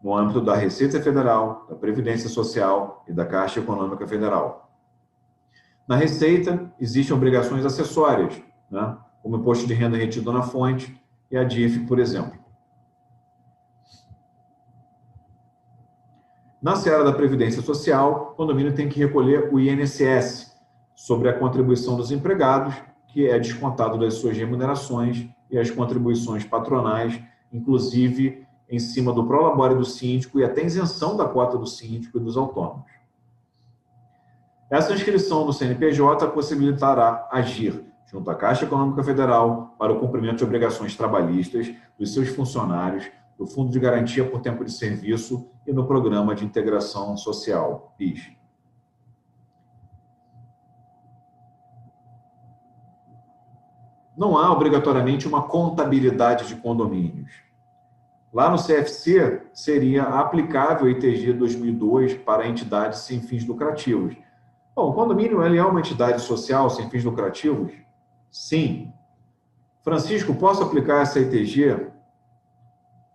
no âmbito da Receita Federal, da Previdência Social e da Caixa Econômica Federal. Na Receita, existem obrigações acessórias, né? Como o imposto de renda retido na fonte e a DIF, por exemplo. Na seara da Previdência Social, o condomínio tem que recolher o INSS sobre a contribuição dos empregados, que é descontado das suas remunerações, e as contribuições patronais, inclusive em cima do prolabore do síndico e até isenção da cota do síndico e dos autônomos. Essa inscrição no CNPJ possibilitará agir junto à Caixa Econômica Federal para o cumprimento de obrigações trabalhistas dos seus funcionários, do Fundo de Garantia por Tempo de Serviço e no Programa de Integração Social, PIS. Não há obrigatoriamente uma contabilidade de condomínios. Lá no CFC, seria aplicável a ITG 2002 para entidades sem fins lucrativos. Bom, o condomínio ele é uma entidade social sem fins lucrativos? Sim. Francisco, posso aplicar essa ITG?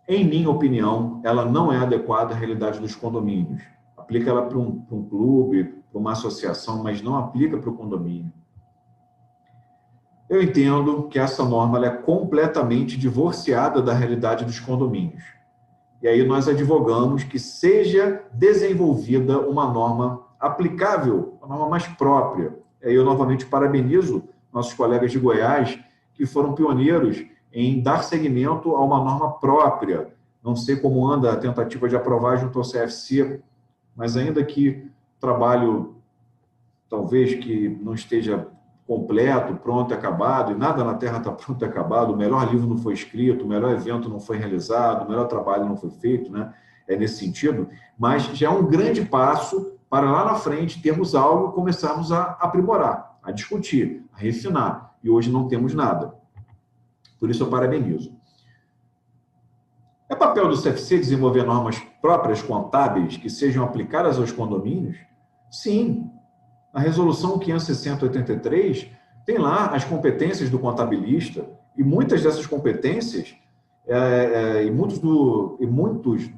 Em minha opinião, ela não é adequada à realidade dos condomínios. Aplica ela para um clube, para uma associação, mas não aplica para o condomínio. Eu entendo que essa norma ela é completamente divorciada da realidade dos condomínios. E aí nós advogamos que seja desenvolvida uma norma aplicável, uma norma mais própria. E aí eu novamente parabenizo nossos colegas de Goiás, que foram pioneiros em dar seguimento a uma norma própria. Não sei como anda a tentativa de aprovar junto ao CFC, mas ainda que o trabalho talvez que não esteja completo, pronto e acabado, e nada na Terra está pronto e acabado, o melhor livro não foi escrito, o melhor evento não foi realizado, o melhor trabalho não foi feito, né? É nesse sentido, mas já é um grande passo para lá na frente termos algo e começarmos a aprimorar. a discutir, a refinar. E hoje não temos nada. Por isso eu parabenizo. É papel do CFC desenvolver normas próprias contábeis que sejam aplicadas aos condomínios? Sim. A resolução 560/83 tem lá as competências do contabilista e muitas dessas competências e muitos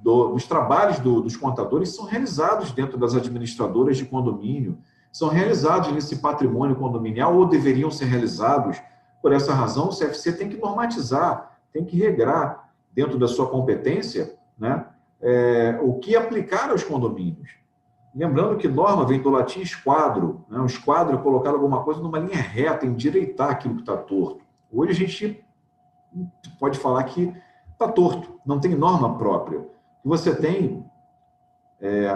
dos trabalhos dos contadores são realizados dentro das administradoras de condomínio, são realizados nesse patrimônio condominial ou deveriam ser realizados. Por essa razão, o CFC tem que normatizar, tem que regrar dentro da sua competência, né, o que aplicar aos condomínios. Lembrando que norma vem do latim esquadro, né? O esquadro é colocar alguma coisa numa linha reta, endireitar aquilo que está torto. Hoje a gente pode falar que está torto, não tem norma própria. Você tem,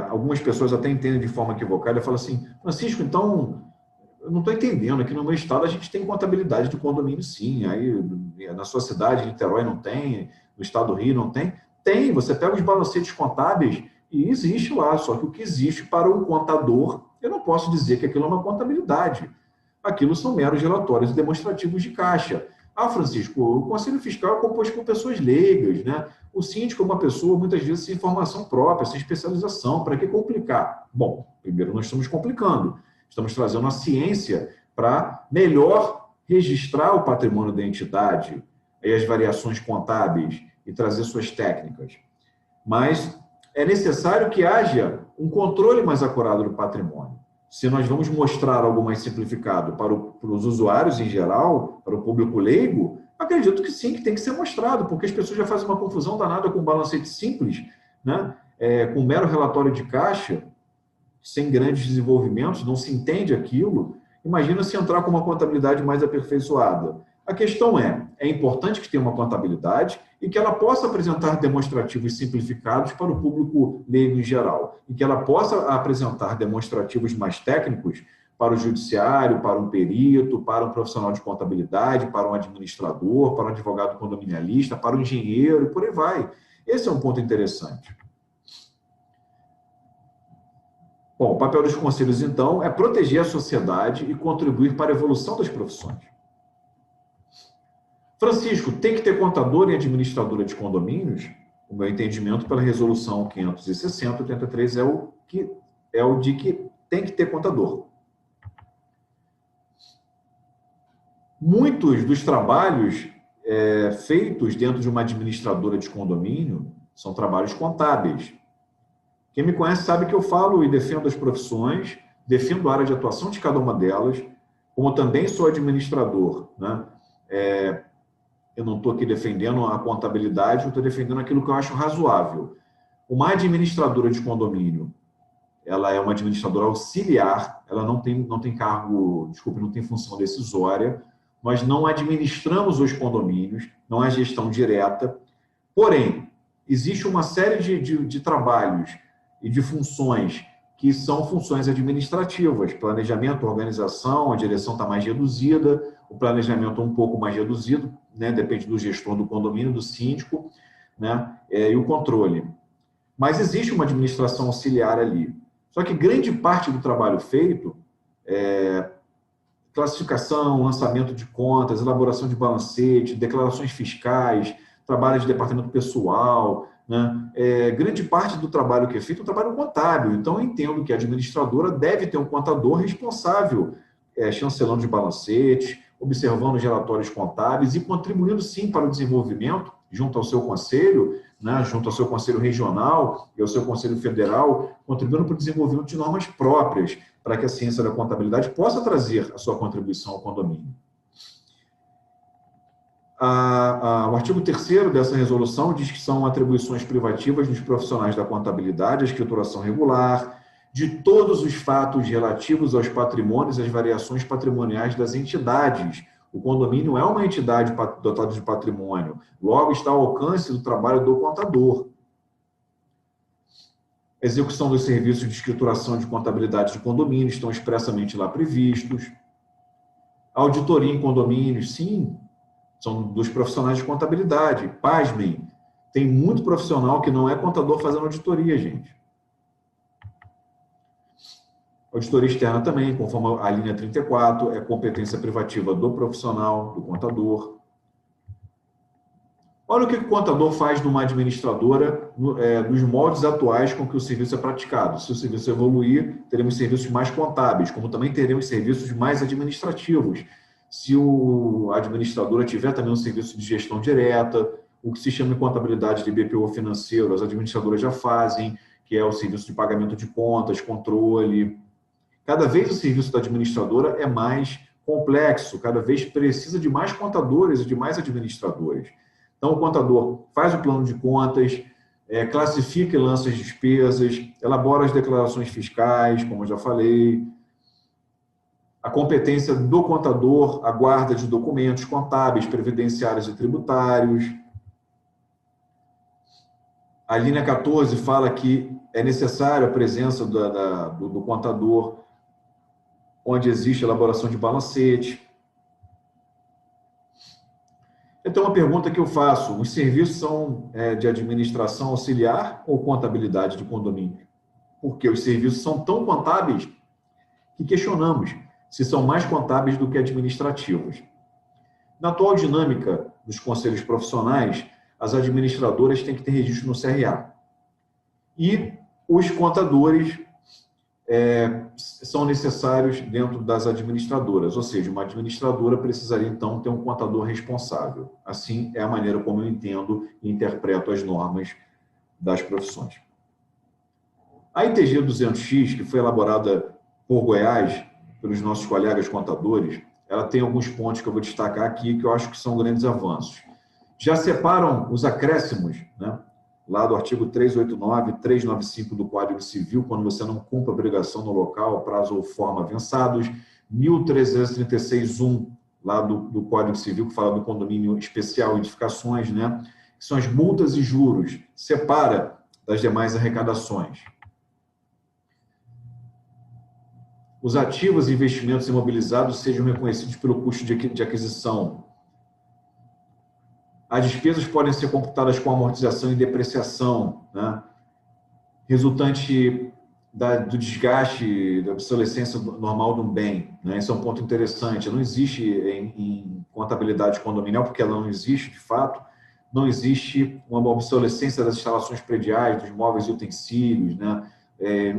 algumas pessoas até entendem de forma equivocada, e falam assim, Francisco, então, eu não estou entendendo, aqui no meu estado a gente tem contabilidade de condomínio sim, aí na sua cidade, Niterói, não tem, no estado do Rio não tem? Tem, você pega os balancetes contábeis e existe lá, só que o que existe para um contador, eu não posso dizer que aquilo é uma contabilidade. Aquilo são meros relatórios demonstrativos de caixa. Ah, Francisco, o Conselho Fiscal é composto por pessoas leigas, né? O síndico é uma pessoa, muitas vezes, sem formação própria, sem especialização. Para que complicar? Bom, primeiro nós estamos complicando. Estamos trazendo a ciência para melhor registrar o patrimônio da entidade e as variações contábeis e trazer suas técnicas. Mas é necessário que haja um controle mais acurado do patrimônio. Se nós vamos mostrar algo mais simplificado para os usuários em geral, para o público leigo, acredito que sim, que tem que ser mostrado, porque as pessoas já fazem uma confusão danada com um balancete simples, né? Com um mero relatório de caixa, sem grandes desenvolvimentos, não se entende aquilo. Imagina se entrar com uma contabilidade mais aperfeiçoada. A questão é importante que tenha uma contabilidade e que ela possa apresentar demonstrativos simplificados para o público leigo em geral, e que ela possa apresentar demonstrativos mais técnicos para o judiciário, para um perito, para um profissional de contabilidade, para um administrador, para um advogado condominialista, para um engenheiro, e por aí vai. Esse é um ponto interessante. Bom, o papel dos conselhos, então, é proteger a sociedade e contribuir para a evolução das profissões. Francisco, tem que ter contador e administradora de condomínios? O meu entendimento pela resolução 560/83 é o de que tem que ter contador. Muitos dos trabalhos feitos dentro de uma administradora de condomínio são trabalhos contábeis. Quem me conhece sabe que eu falo e defendo as profissões, defendo a área de atuação de cada uma delas, como também sou administrador, né? Eu não estou aqui defendendo a contabilidade, eu estou defendendo aquilo que eu acho razoável. Uma administradora de condomínio, ela é uma administradora auxiliar, ela não tem cargo, desculpe, não tem função decisória, nós não administramos os condomínios, não é gestão direta, porém, existe uma série de trabalhos e de funções que são funções administrativas, planejamento, organização, a direção está mais reduzida, o planejamento um pouco mais reduzido, né? Depende do gestor do condomínio, do síndico, né? E o controle. Mas existe uma administração auxiliar ali. Só que grande parte do trabalho feito, classificação, lançamento de contas, elaboração de balancete, declarações fiscais, trabalho de departamento pessoal, né? Grande parte do trabalho que é feito é um trabalho contábil. Então, eu entendo que a administradora deve ter um contador responsável, chancelando os balancetes, observando os relatórios contábeis e contribuindo, sim, para o desenvolvimento, junto ao seu conselho, né, junto ao seu conselho regional e ao seu conselho federal, contribuindo para o desenvolvimento de normas próprias, para que a ciência da contabilidade possa trazer a sua contribuição ao condomínio. O artigo 3º dessa resolução diz que são atribuições privativas dos profissionais da contabilidade, a escrituração regular, de todos os fatos relativos aos patrimônios e às variações patrimoniais das entidades. O condomínio é uma entidade dotada de patrimônio, logo está ao alcance do trabalho do contador. Execução dos serviços de escrituração de contabilidade de condomínio estão expressamente lá previstos. Auditoria em condomínios, sim, são dos profissionais de contabilidade. Pasmem, tem muito profissional que não é contador fazendo auditoria, gente. Auditoria externa também, conforme a linha 34, é competência privativa do profissional, do contador. Olha o que o contador faz numa administradora nos moldes atuais com que o serviço é praticado. Se o serviço evoluir, teremos serviços mais contábeis, como também teremos serviços mais administrativos. Se a administradora tiver também um serviço de gestão direta, o que se chama de contabilidade de BPO financeiro, as administradoras já fazem, que é o serviço de pagamento de contas, controle. Cada vez o serviço da administradora é mais complexo, cada vez precisa de mais contadores e de mais administradores. Então, o contador faz o plano de contas, classifica e lança as despesas, elabora as declarações fiscais, como eu já falei. A competência do contador, a guarda de documentos contábeis, previdenciários e tributários. A linha 14 fala que é necessária a presença do contador, onde existe elaboração de balancete. Então, uma pergunta que eu faço: os serviços são de administração auxiliar ou contabilidade de condomínio? Porque os serviços são tão contábeis que questionamos se são mais contábeis do que administrativos. Na atual dinâmica dos conselhos profissionais, as administradoras têm que ter registro no CRA. E os contadores são necessários dentro das administradoras, ou seja, uma administradora precisaria, então, ter um contador responsável. Assim é a maneira como eu entendo e interpreto as normas das profissões. A ITG 200X, que foi elaborada por Goiás, pelos nossos colegas contadores, ela tem alguns pontos que eu vou destacar aqui, que eu acho que são grandes avanços. Já separam os acréscimos, né? Lá do artigo 389 e 395 do Código Civil, quando você não cumpre a obrigação no local, prazo ou forma avançados, 1336.1, lá do Código Civil, que fala do condomínio especial, edificações, né? Que são as multas e juros, separa das demais arrecadações. Os ativos e investimentos imobilizados sejam reconhecidos pelo custo de aquisição. As despesas podem ser computadas com amortização e depreciação, né? Resultante do desgaste, da obsolescência normal de um bem, né? Esse é um ponto interessante. Não existe em contabilidade condominial, porque ela não existe de fato, não existe uma obsolescência das instalações prediais, dos móveis e utensílios, né?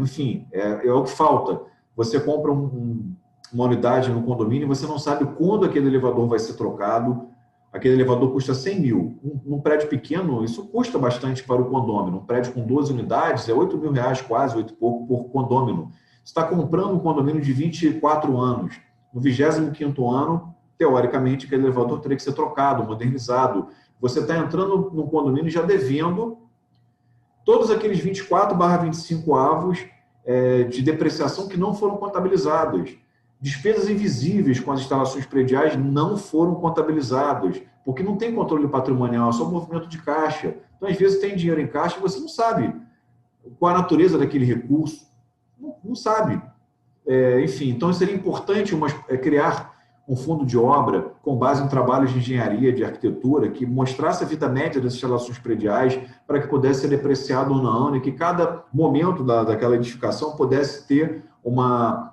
Enfim, é o que falta. Você compra uma unidade no condomínio e você não sabe quando aquele elevador vai ser trocado. Aquele elevador custa 100 mil. Num prédio pequeno, isso custa bastante para o condômino. Um prédio com 12 unidades é 8 mil reais, quase 8 e pouco por condômino. Você está comprando um condomínio de 24 anos. No 25º ano, teoricamente, aquele elevador teria que ser trocado, modernizado. Você está entrando no condomínio já devendo todos aqueles 24/25 avos de depreciação que não foram contabilizados. Despesas invisíveis com as instalações prediais não foram contabilizadas, porque não tem controle patrimonial, é só movimento de caixa. Então, às vezes, tem dinheiro em caixa e você não sabe qual a natureza daquele recurso. Não sabe. Enfim, então seria importante criar um fundo de obra com base em trabalhos de engenharia, de arquitetura, que mostrasse a vida média das instalações prediais para que pudesse ser depreciado ou não, e que cada momento daquela edificação pudesse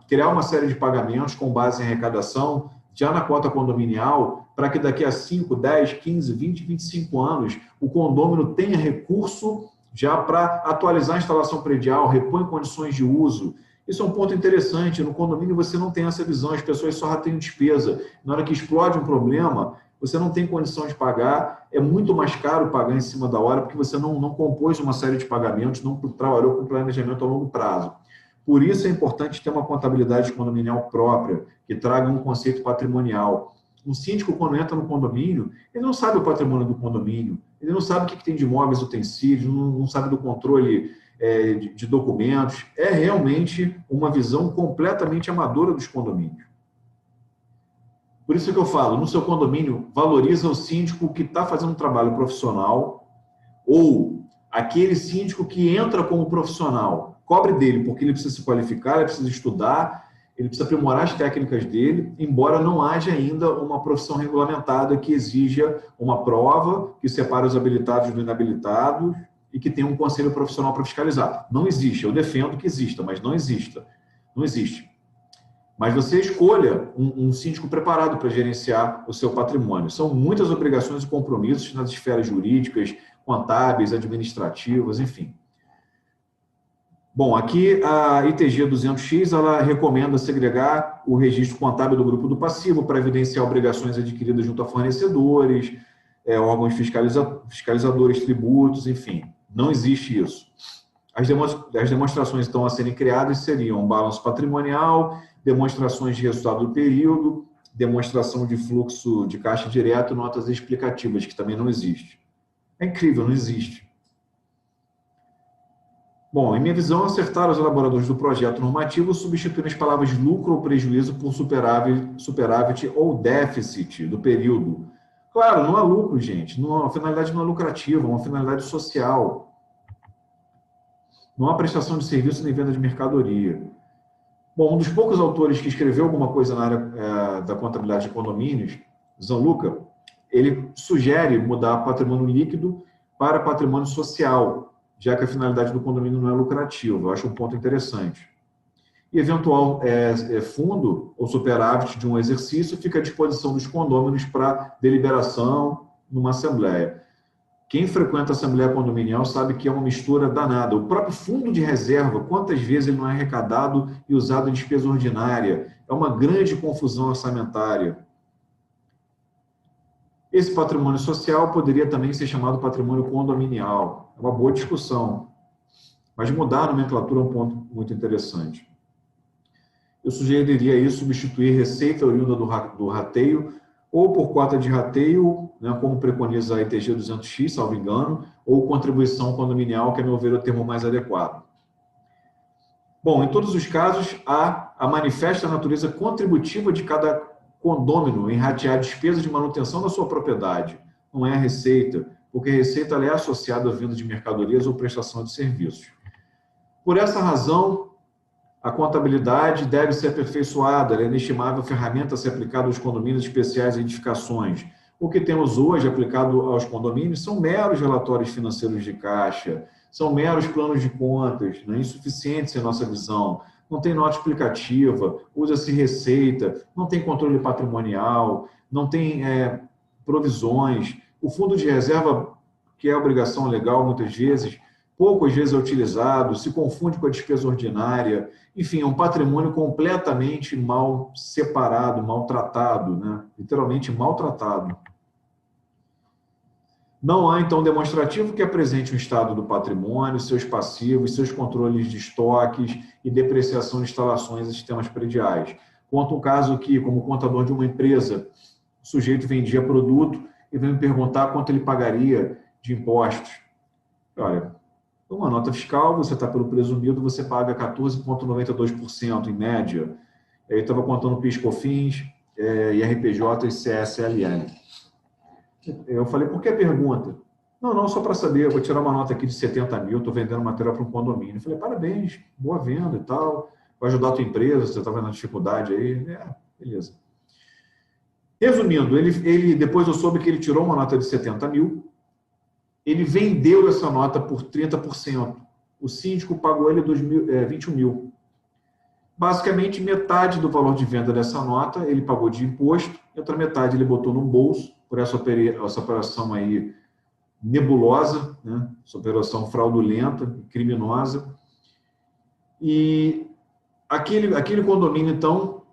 criar uma série de pagamentos com base em arrecadação, já na cota condominial, para que daqui a 5, 10, 15, 20, 25 anos, o condômino tenha recurso já para atualizar a instalação predial, repor em condições de uso. Isso é um ponto interessante. No condomínio você não tem essa visão, as pessoas só têm despesa. Na hora que explode um problema, você não tem condição de pagar, é muito mais caro pagar em cima da hora, porque você não compôs uma série de pagamentos, não trabalhou com planejamento a longo prazo. Por isso é importante ter uma contabilidade condominial própria, que traga um conceito patrimonial. Um síndico, quando entra no condomínio, ele não sabe o patrimônio do condomínio, ele não sabe o que tem de imóveis, utensílios, não sabe do controle de documentos. É realmente uma visão completamente amadora dos condomínios. Por isso que eu falo, no seu condomínio, valoriza o síndico que está fazendo um trabalho profissional ou aquele síndico que entra como profissional. Cobre dele, porque ele precisa se qualificar, ele precisa estudar, ele precisa aprimorar as técnicas dele, embora não haja ainda uma profissão regulamentada que exija uma prova que separe os habilitados dos inabilitados e que tenha um conselho profissional para fiscalizar. Não existe, eu defendo que exista, mas não exista. Não existe. Mas você escolha um síndico preparado para gerenciar o seu patrimônio. São muitas obrigações e compromissos nas esferas jurídicas, contábeis, administrativas, enfim. Bom, aqui a ITG 200X, ela recomenda segregar o registro contábil do grupo do passivo para evidenciar obrigações adquiridas junto a fornecedores, órgãos fiscalizadores, tributos, enfim. Não existe isso. As demonstrações, então, a serem criadas seriam um balanço patrimonial, demonstrações de resultado do período, demonstração de fluxo de caixa direto, notas explicativas, que também não existe. É incrível, não existe. Bom, em minha visão, acertaram os elaboradores do projeto normativo substituindo as palavras lucro ou prejuízo por superávit ou déficit do período. Claro, não há lucro, gente. Não, a finalidade não é lucrativa, é uma finalidade social. Não há prestação de serviço nem venda de mercadoria. Bom, um dos poucos autores que escreveu alguma coisa na área da contabilidade de condomínios, Zanluca, ele sugere mudar patrimônio líquido para patrimônio social, já que a finalidade do condomínio não é lucrativa. Eu acho um ponto interessante. E eventual fundo ou superávit de um exercício fica à disposição dos condôminos para deliberação numa assembleia. Quem frequenta a assembleia condominial sabe que é uma mistura danada. O próprio fundo de reserva, quantas vezes ele não é arrecadado e usado em despesa ordinária? É uma grande confusão orçamentária. Esse patrimônio social poderia também ser chamado patrimônio condominial. É uma boa discussão. Mas mudar a nomenclatura é um ponto muito interessante. Eu sugeriria aí substituir receita oriunda do rateio ou por cota de rateio, né, como preconiza a ITG 200X, salvo engano, ou contribuição condominial, que, a meu ver, é o termo mais adequado. Bom, em todos os casos, há a manifesta natureza contributiva de cada condômino em ratear despesas de manutenção da sua propriedade. Não é a receita, porque a receita ela é associada à venda de mercadorias ou prestação de serviços. Por essa razão, a contabilidade deve ser aperfeiçoada, ela é inestimável ferramenta a ser aplicada aos condomínios especiais e edificações. O que temos hoje aplicado aos condomínios são meros relatórios financeiros de caixa, são meros planos de contas, né, insuficientes em nossa visão. Não tem nota explicativa, usa-se receita, não tem controle patrimonial, não tem provisões. O fundo de reserva, que é obrigação legal muitas vezes, poucas vezes é utilizado, se confunde com a despesa ordinária. Enfim, é um patrimônio completamente mal separado, maltratado, né? Literalmente maltratado. Não há, então, demonstrativo que apresente o estado do patrimônio, seus passivos, seus controles de estoques e depreciação de instalações e sistemas prediais. Conta um caso que, como contador de uma empresa, o sujeito vendia produto e veio me perguntar quanto ele pagaria de impostos. Olha, uma nota fiscal, você está pelo presumido, você paga 14,92% em média. Aí estava contando PIS/COFINS, IRPJ e CSLL. Eu falei, por que a pergunta? Não, só para saber, eu vou tirar uma nota aqui de 70 mil, estou vendendo material para um condomínio. Eu falei, parabéns, boa venda e tal, vai ajudar a tua empresa, você está vendo a dificuldade aí. Beleza. Resumindo, ele, depois eu soube que ele tirou uma nota de 70 mil, ele vendeu essa nota por 30%. O síndico pagou ele 21 mil. Basicamente, metade do valor de venda dessa nota ele pagou de imposto, e outra metade ele botou no bolso, por essa operação aí nebulosa, né? Essa operação fraudulenta, criminosa. E aquele condomínio, então,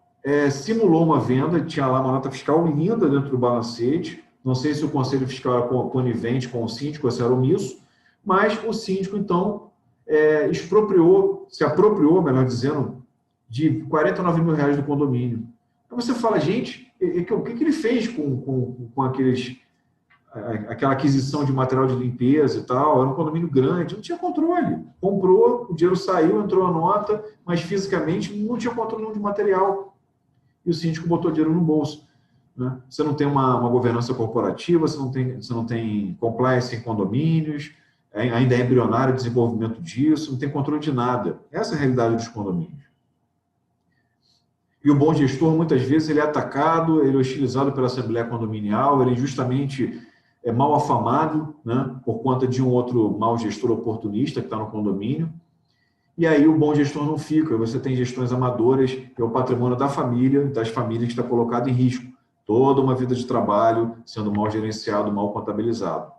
simulou uma venda, tinha lá uma nota fiscal linda dentro do balancete. Não sei se o Conselho Fiscal era conivente com o síndico, ou se era omisso, mas o síndico, então, se apropriou, melhor dizendo, de R$49 mil do condomínio. Aí você fala, gente, o que ele fez com aquela aquisição de material de limpeza e tal? Era um condomínio grande, não tinha controle. Comprou, o dinheiro saiu, entrou a nota, mas fisicamente não tinha controle de material. E o síndico botou dinheiro no bolso. Né? Você não tem uma governança corporativa, você não tem compliance em condomínios, ainda é embrionário o desenvolvimento disso, não tem controle de nada. Essa é a realidade dos condomínios. E o bom gestor, muitas vezes, ele é atacado, ele é hostilizado pela Assembleia Condominial, ele injustamente é mal afamado, né, por conta de um outro mau gestor oportunista que está no condomínio. E aí o bom gestor não fica, você tem gestões amadoras, que é o patrimônio da família, das famílias que está colocado em risco. Toda uma vida de trabalho sendo mal gerenciado, mal contabilizado.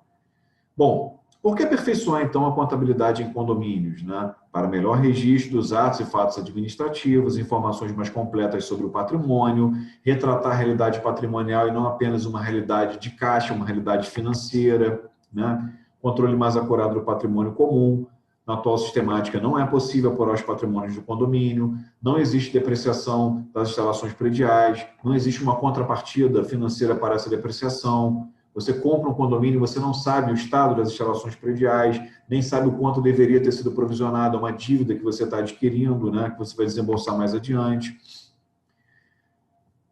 Bom, por que aperfeiçoar, então, a contabilidade em condomínios? Né? Para melhor registro dos atos e fatos administrativos, informações mais completas sobre o patrimônio, retratar a realidade patrimonial e não apenas uma realidade de caixa, uma realidade financeira, né? Controle mais acurado do patrimônio comum. Na atual sistemática, não é possível apurar os patrimônios do condomínio, não existe depreciação das instalações prediais, não existe uma contrapartida financeira para essa depreciação. Você compra um condomínio, você não sabe o estado das instalações prediais, nem sabe o quanto deveria ter sido provisionado a uma dívida que você está adquirindo, né, que você vai desembolsar mais adiante.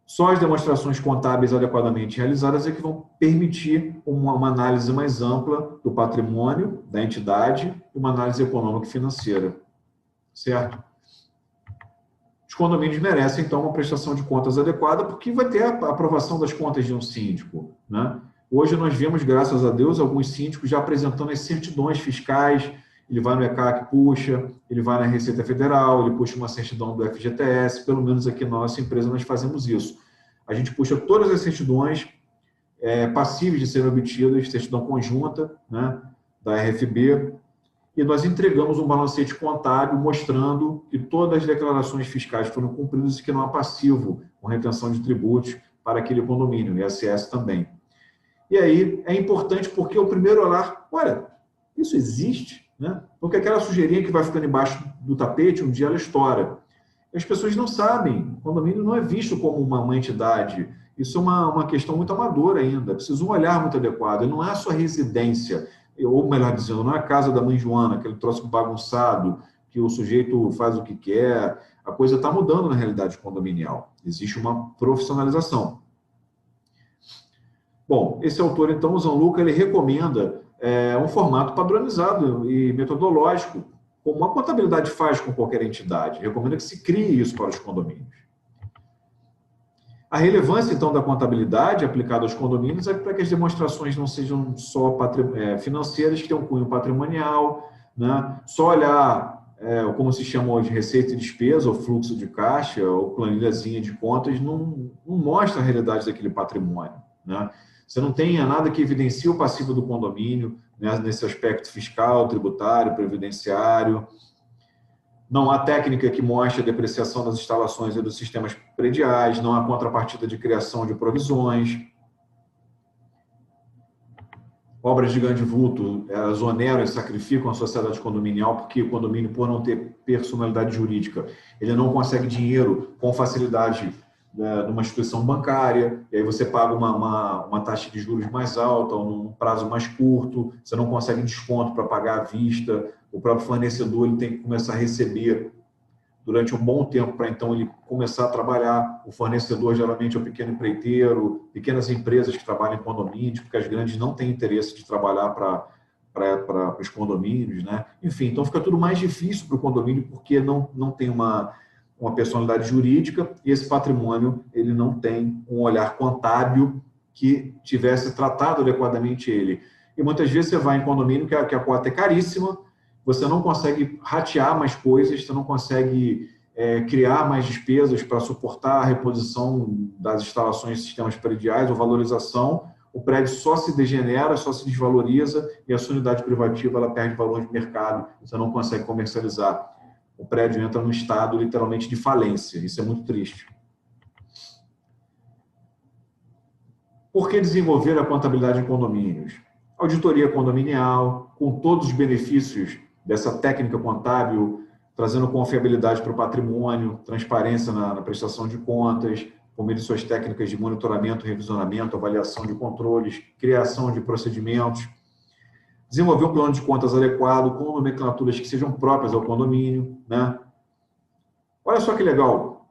Só as demonstrações contábeis adequadamente realizadas é que vão permitir uma análise mais ampla do patrimônio da entidade e uma análise econômica e financeira, certo? Os condomínios merecem, então, uma prestação de contas adequada, porque vai ter a aprovação das contas de um síndico, né? Hoje nós vemos, graças a Deus, alguns síndicos já apresentando as certidões fiscais. Ele vai no ECAC, puxa, ele vai na Receita Federal, ele puxa uma certidão do FGTS, pelo menos aqui na nossa empresa nós fazemos isso. A gente puxa todas as certidões passíveis de serem obtidas, certidão conjunta, né, da RFB, e nós entregamos um balancete contábil mostrando que todas as declarações fiscais foram cumpridas e que não há passivo com retenção de tributos para aquele condomínio, ISS também. E aí é importante porque o primeiro olhar, olha, isso existe, né? Porque aquela sujeirinha que vai ficando embaixo do tapete, um dia ela estoura. E as pessoas não sabem, o condomínio não é visto como uma entidade. Isso é uma questão muito amadora ainda, precisa um olhar muito adequado. Não é a sua residência, ou melhor dizendo, não é a casa da mãe Joana, aquele troço bagunçado, que o sujeito faz o que quer. A coisa está mudando na realidade condominial. Existe uma profissionalização. Bom, esse autor, então, o Zanluca, ele recomenda um formato padronizado e metodológico, como a contabilidade faz com qualquer entidade. Recomenda que se crie isso para os condomínios. A relevância, então, da contabilidade aplicada aos condomínios é para que as demonstrações não sejam só financeiras, que tenham um cunho patrimonial, né? Só olhar, como se chama hoje, receita e despesa, ou fluxo de caixa, ou planilhazinha de contas, não mostra a realidade daquele patrimônio, né? Você não tem nada que evidencie o passivo do condomínio, né, nesse aspecto fiscal, tributário, previdenciário. Não há técnica que mostre a depreciação das instalações e dos sistemas prediais, não há contrapartida de criação de provisões. Obras de grande vulto, elas oneram e sacrificam a sociedade condominial, porque o condomínio, por não ter personalidade jurídica, ele não consegue dinheiro com facilidade numa instituição bancária, e aí você paga uma taxa de juros mais alta, ou num prazo mais curto, você não consegue desconto para pagar à vista, o próprio fornecedor ele tem que começar a receber durante um bom tempo para então ele começar a trabalhar. O fornecedor geralmente é o pequeno empreiteiro, pequenas empresas que trabalham em condomínios, porque as grandes não têm interesse de trabalhar para os condomínios, né? Enfim, então fica tudo mais difícil para o condomínio porque não tem uma personalidade jurídica e esse patrimônio ele não tem um olhar contábil que tivesse tratado adequadamente ele. E muitas vezes você vai em condomínio que a cota é caríssima, você não consegue ratear mais coisas, você não consegue criar mais despesas para suportar a reposição das instalações e sistemas prediais ou valorização. O prédio só se degenera, só se desvaloriza e a sua unidade privativa ela perde valor de mercado, você não consegue comercializar. O prédio entra num estado literalmente de falência. Isso é muito triste. Por que desenvolver a contabilidade em condomínios? Auditoria condominial, com todos os benefícios dessa técnica contábil, trazendo confiabilidade para o patrimônio, transparência na prestação de contas, por meio de suas técnicas de monitoramento, revisionamento, avaliação de controles, criação de procedimentos. Desenvolver um plano de contas adequado, com nomenclaturas que sejam próprias ao condomínio, né? Olha só que legal.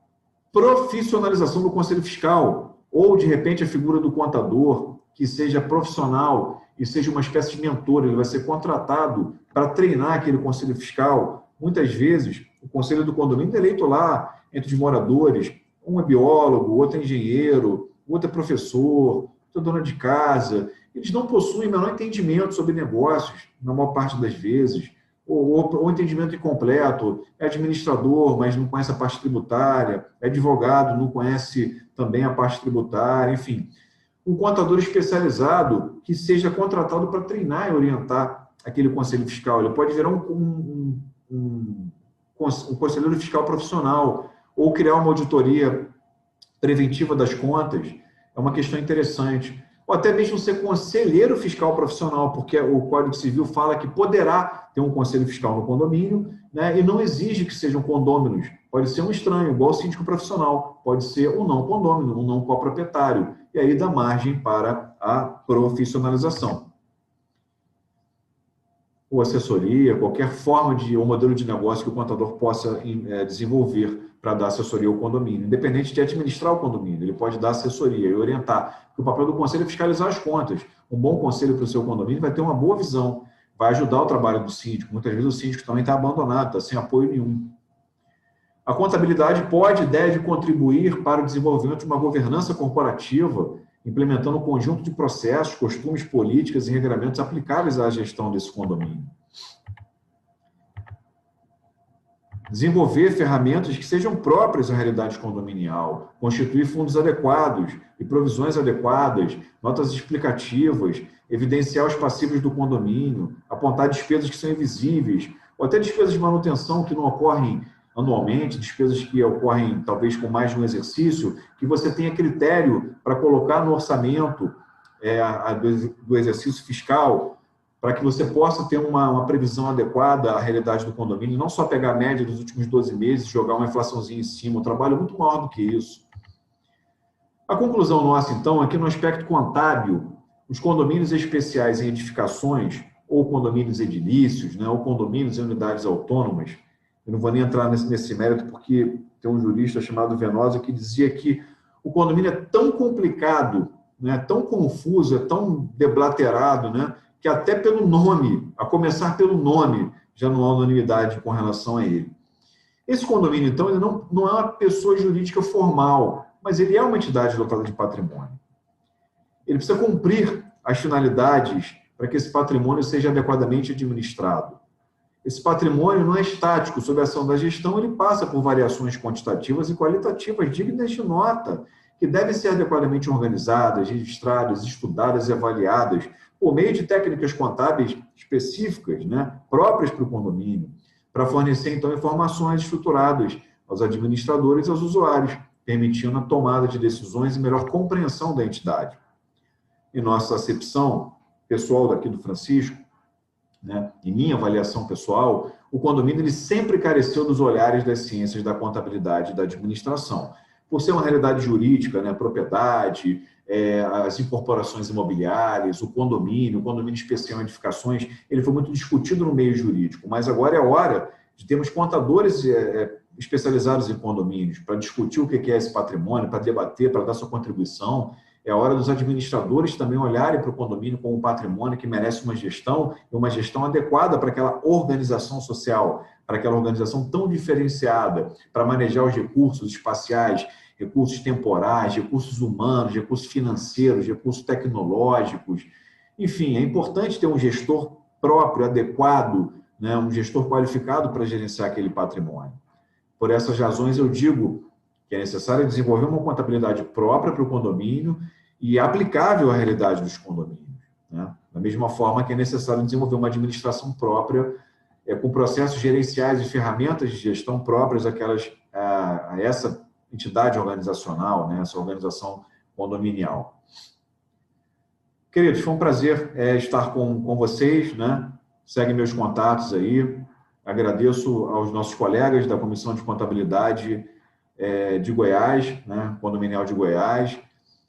Profissionalização do conselho fiscal, ou, de repente, a figura do contador, que seja profissional e seja uma espécie de mentor, ele vai ser contratado para treinar aquele conselho fiscal. Muitas vezes, o conselho do condomínio é eleito lá, entre os moradores, um é biólogo, outro é engenheiro, outro é professor, outro é dona de casa. Eles não possuem o menor entendimento sobre negócios, na maior parte das vezes. ou entendimento incompleto, é administrador, mas não conhece a parte tributária, é advogado, não conhece também a parte tributária, enfim. Um contador especializado que seja contratado para treinar e orientar aquele conselho fiscal. Ele pode virar um conselheiro fiscal profissional ou criar uma auditoria preventiva das contas. É uma questão interessante. Ou até mesmo ser conselheiro fiscal profissional, porque o Código Civil fala que poderá ter um conselho fiscal no condomínio, né, e não exige que sejam condôminos. Pode ser um estranho, igual o síndico profissional. Pode ser um não condômino, um não coproprietário. E aí dá margem para a profissionalização. Ou assessoria, qualquer forma ou modelo de negócio que o contador possa desenvolver para dar assessoria ao condomínio, independente de administrar o condomínio, ele pode dar assessoria e orientar, porque o papel do conselho é fiscalizar as contas. Um bom conselho para o seu condomínio vai ter uma boa visão, vai ajudar o trabalho do síndico. Muitas vezes o síndico também está abandonado, está sem apoio nenhum. A contabilidade pode e deve contribuir para o desenvolvimento de uma governança corporativa, implementando um conjunto de processos, costumes, políticas e regramentos aplicáveis à gestão desse condomínio. Desenvolver ferramentas que sejam próprias à realidade condominial, constituir fundos adequados e provisões adequadas, notas explicativas, evidenciar os passivos do condomínio, apontar despesas que são invisíveis, ou até despesas de manutenção que não ocorrem anualmente, despesas que ocorrem talvez com mais de um exercício, que você tenha critério para colocar no orçamento do exercício fiscal, para que você possa ter uma previsão adequada à realidade do condomínio, não só pegar a média dos últimos 12 meses e jogar uma inflaçãozinha em cima, um trabalho muito maior do que isso. A conclusão nossa, então, é que no aspecto contábil, os condomínios especiais em edificações, ou condomínios edilícios, né, ou condomínios em unidades autônomas, eu não vou nem entrar nesse mérito, porque tem um jurista chamado Venosa que dizia que o condomínio é tão complicado, né, tão confuso, é tão deblaterado, né, que até pelo nome, a começar pelo nome, já não há unanimidade com relação a ele. Esse condomínio, então, ele não é uma pessoa jurídica formal, mas ele é uma entidade dotada de patrimônio. Ele precisa cumprir as finalidades para que esse patrimônio seja adequadamente administrado. Esse patrimônio não é estático, sob a ação da gestão, ele passa por variações quantitativas e qualitativas dignas de nota, que devem ser adequadamente organizadas, registradas, estudadas e avaliadas por meio de técnicas contábeis específicas, né, próprias para o condomínio, para fornecer, então, informações estruturadas aos administradores e aos usuários, permitindo a tomada de decisões e melhor compreensão da entidade. Em nossa acepção pessoal daqui do Francisco, né, em minha avaliação pessoal, o condomínio ele sempre careceu dos olhares das ciências da contabilidade e da administração. Por ser uma realidade jurídica, né, propriedade, as incorporações imobiliárias, o condomínio especial em edificações, ele foi muito discutido no meio jurídico, mas agora é hora de termos contadores especializados em condomínios, para discutir o que é esse patrimônio, para debater, para dar sua contribuição. É a hora dos administradores também olharem para o condomínio como um patrimônio que merece uma gestão adequada para aquela organização social, para aquela organização tão diferenciada, para manejar os recursos espaciais, recursos temporais, recursos humanos, recursos financeiros, recursos tecnológicos. Enfim, é importante ter um gestor próprio, adequado, né, um gestor qualificado para gerenciar aquele patrimônio. Por essas razões, eu digo que é necessário desenvolver uma contabilidade própria para o condomínio e aplicável à realidade dos condomínios, né? Da mesma forma que é necessário desenvolver uma administração própria, com processos gerenciais e ferramentas de gestão próprias a essa entidade organizacional, né? Essa organização condominial. Queridos, foi um prazer estar com vocês, né? Segue meus contatos aí. Agradeço aos nossos colegas da Comissão de Contabilidade de Goiás, né, condominial de Goiás,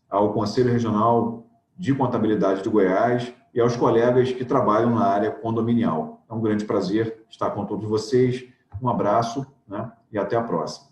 ao Conselho Regional de Contabilidade de Goiás e aos colegas que trabalham na área condominial. É um grande prazer estar com todos vocês. Um abraço, né, e até a próxima.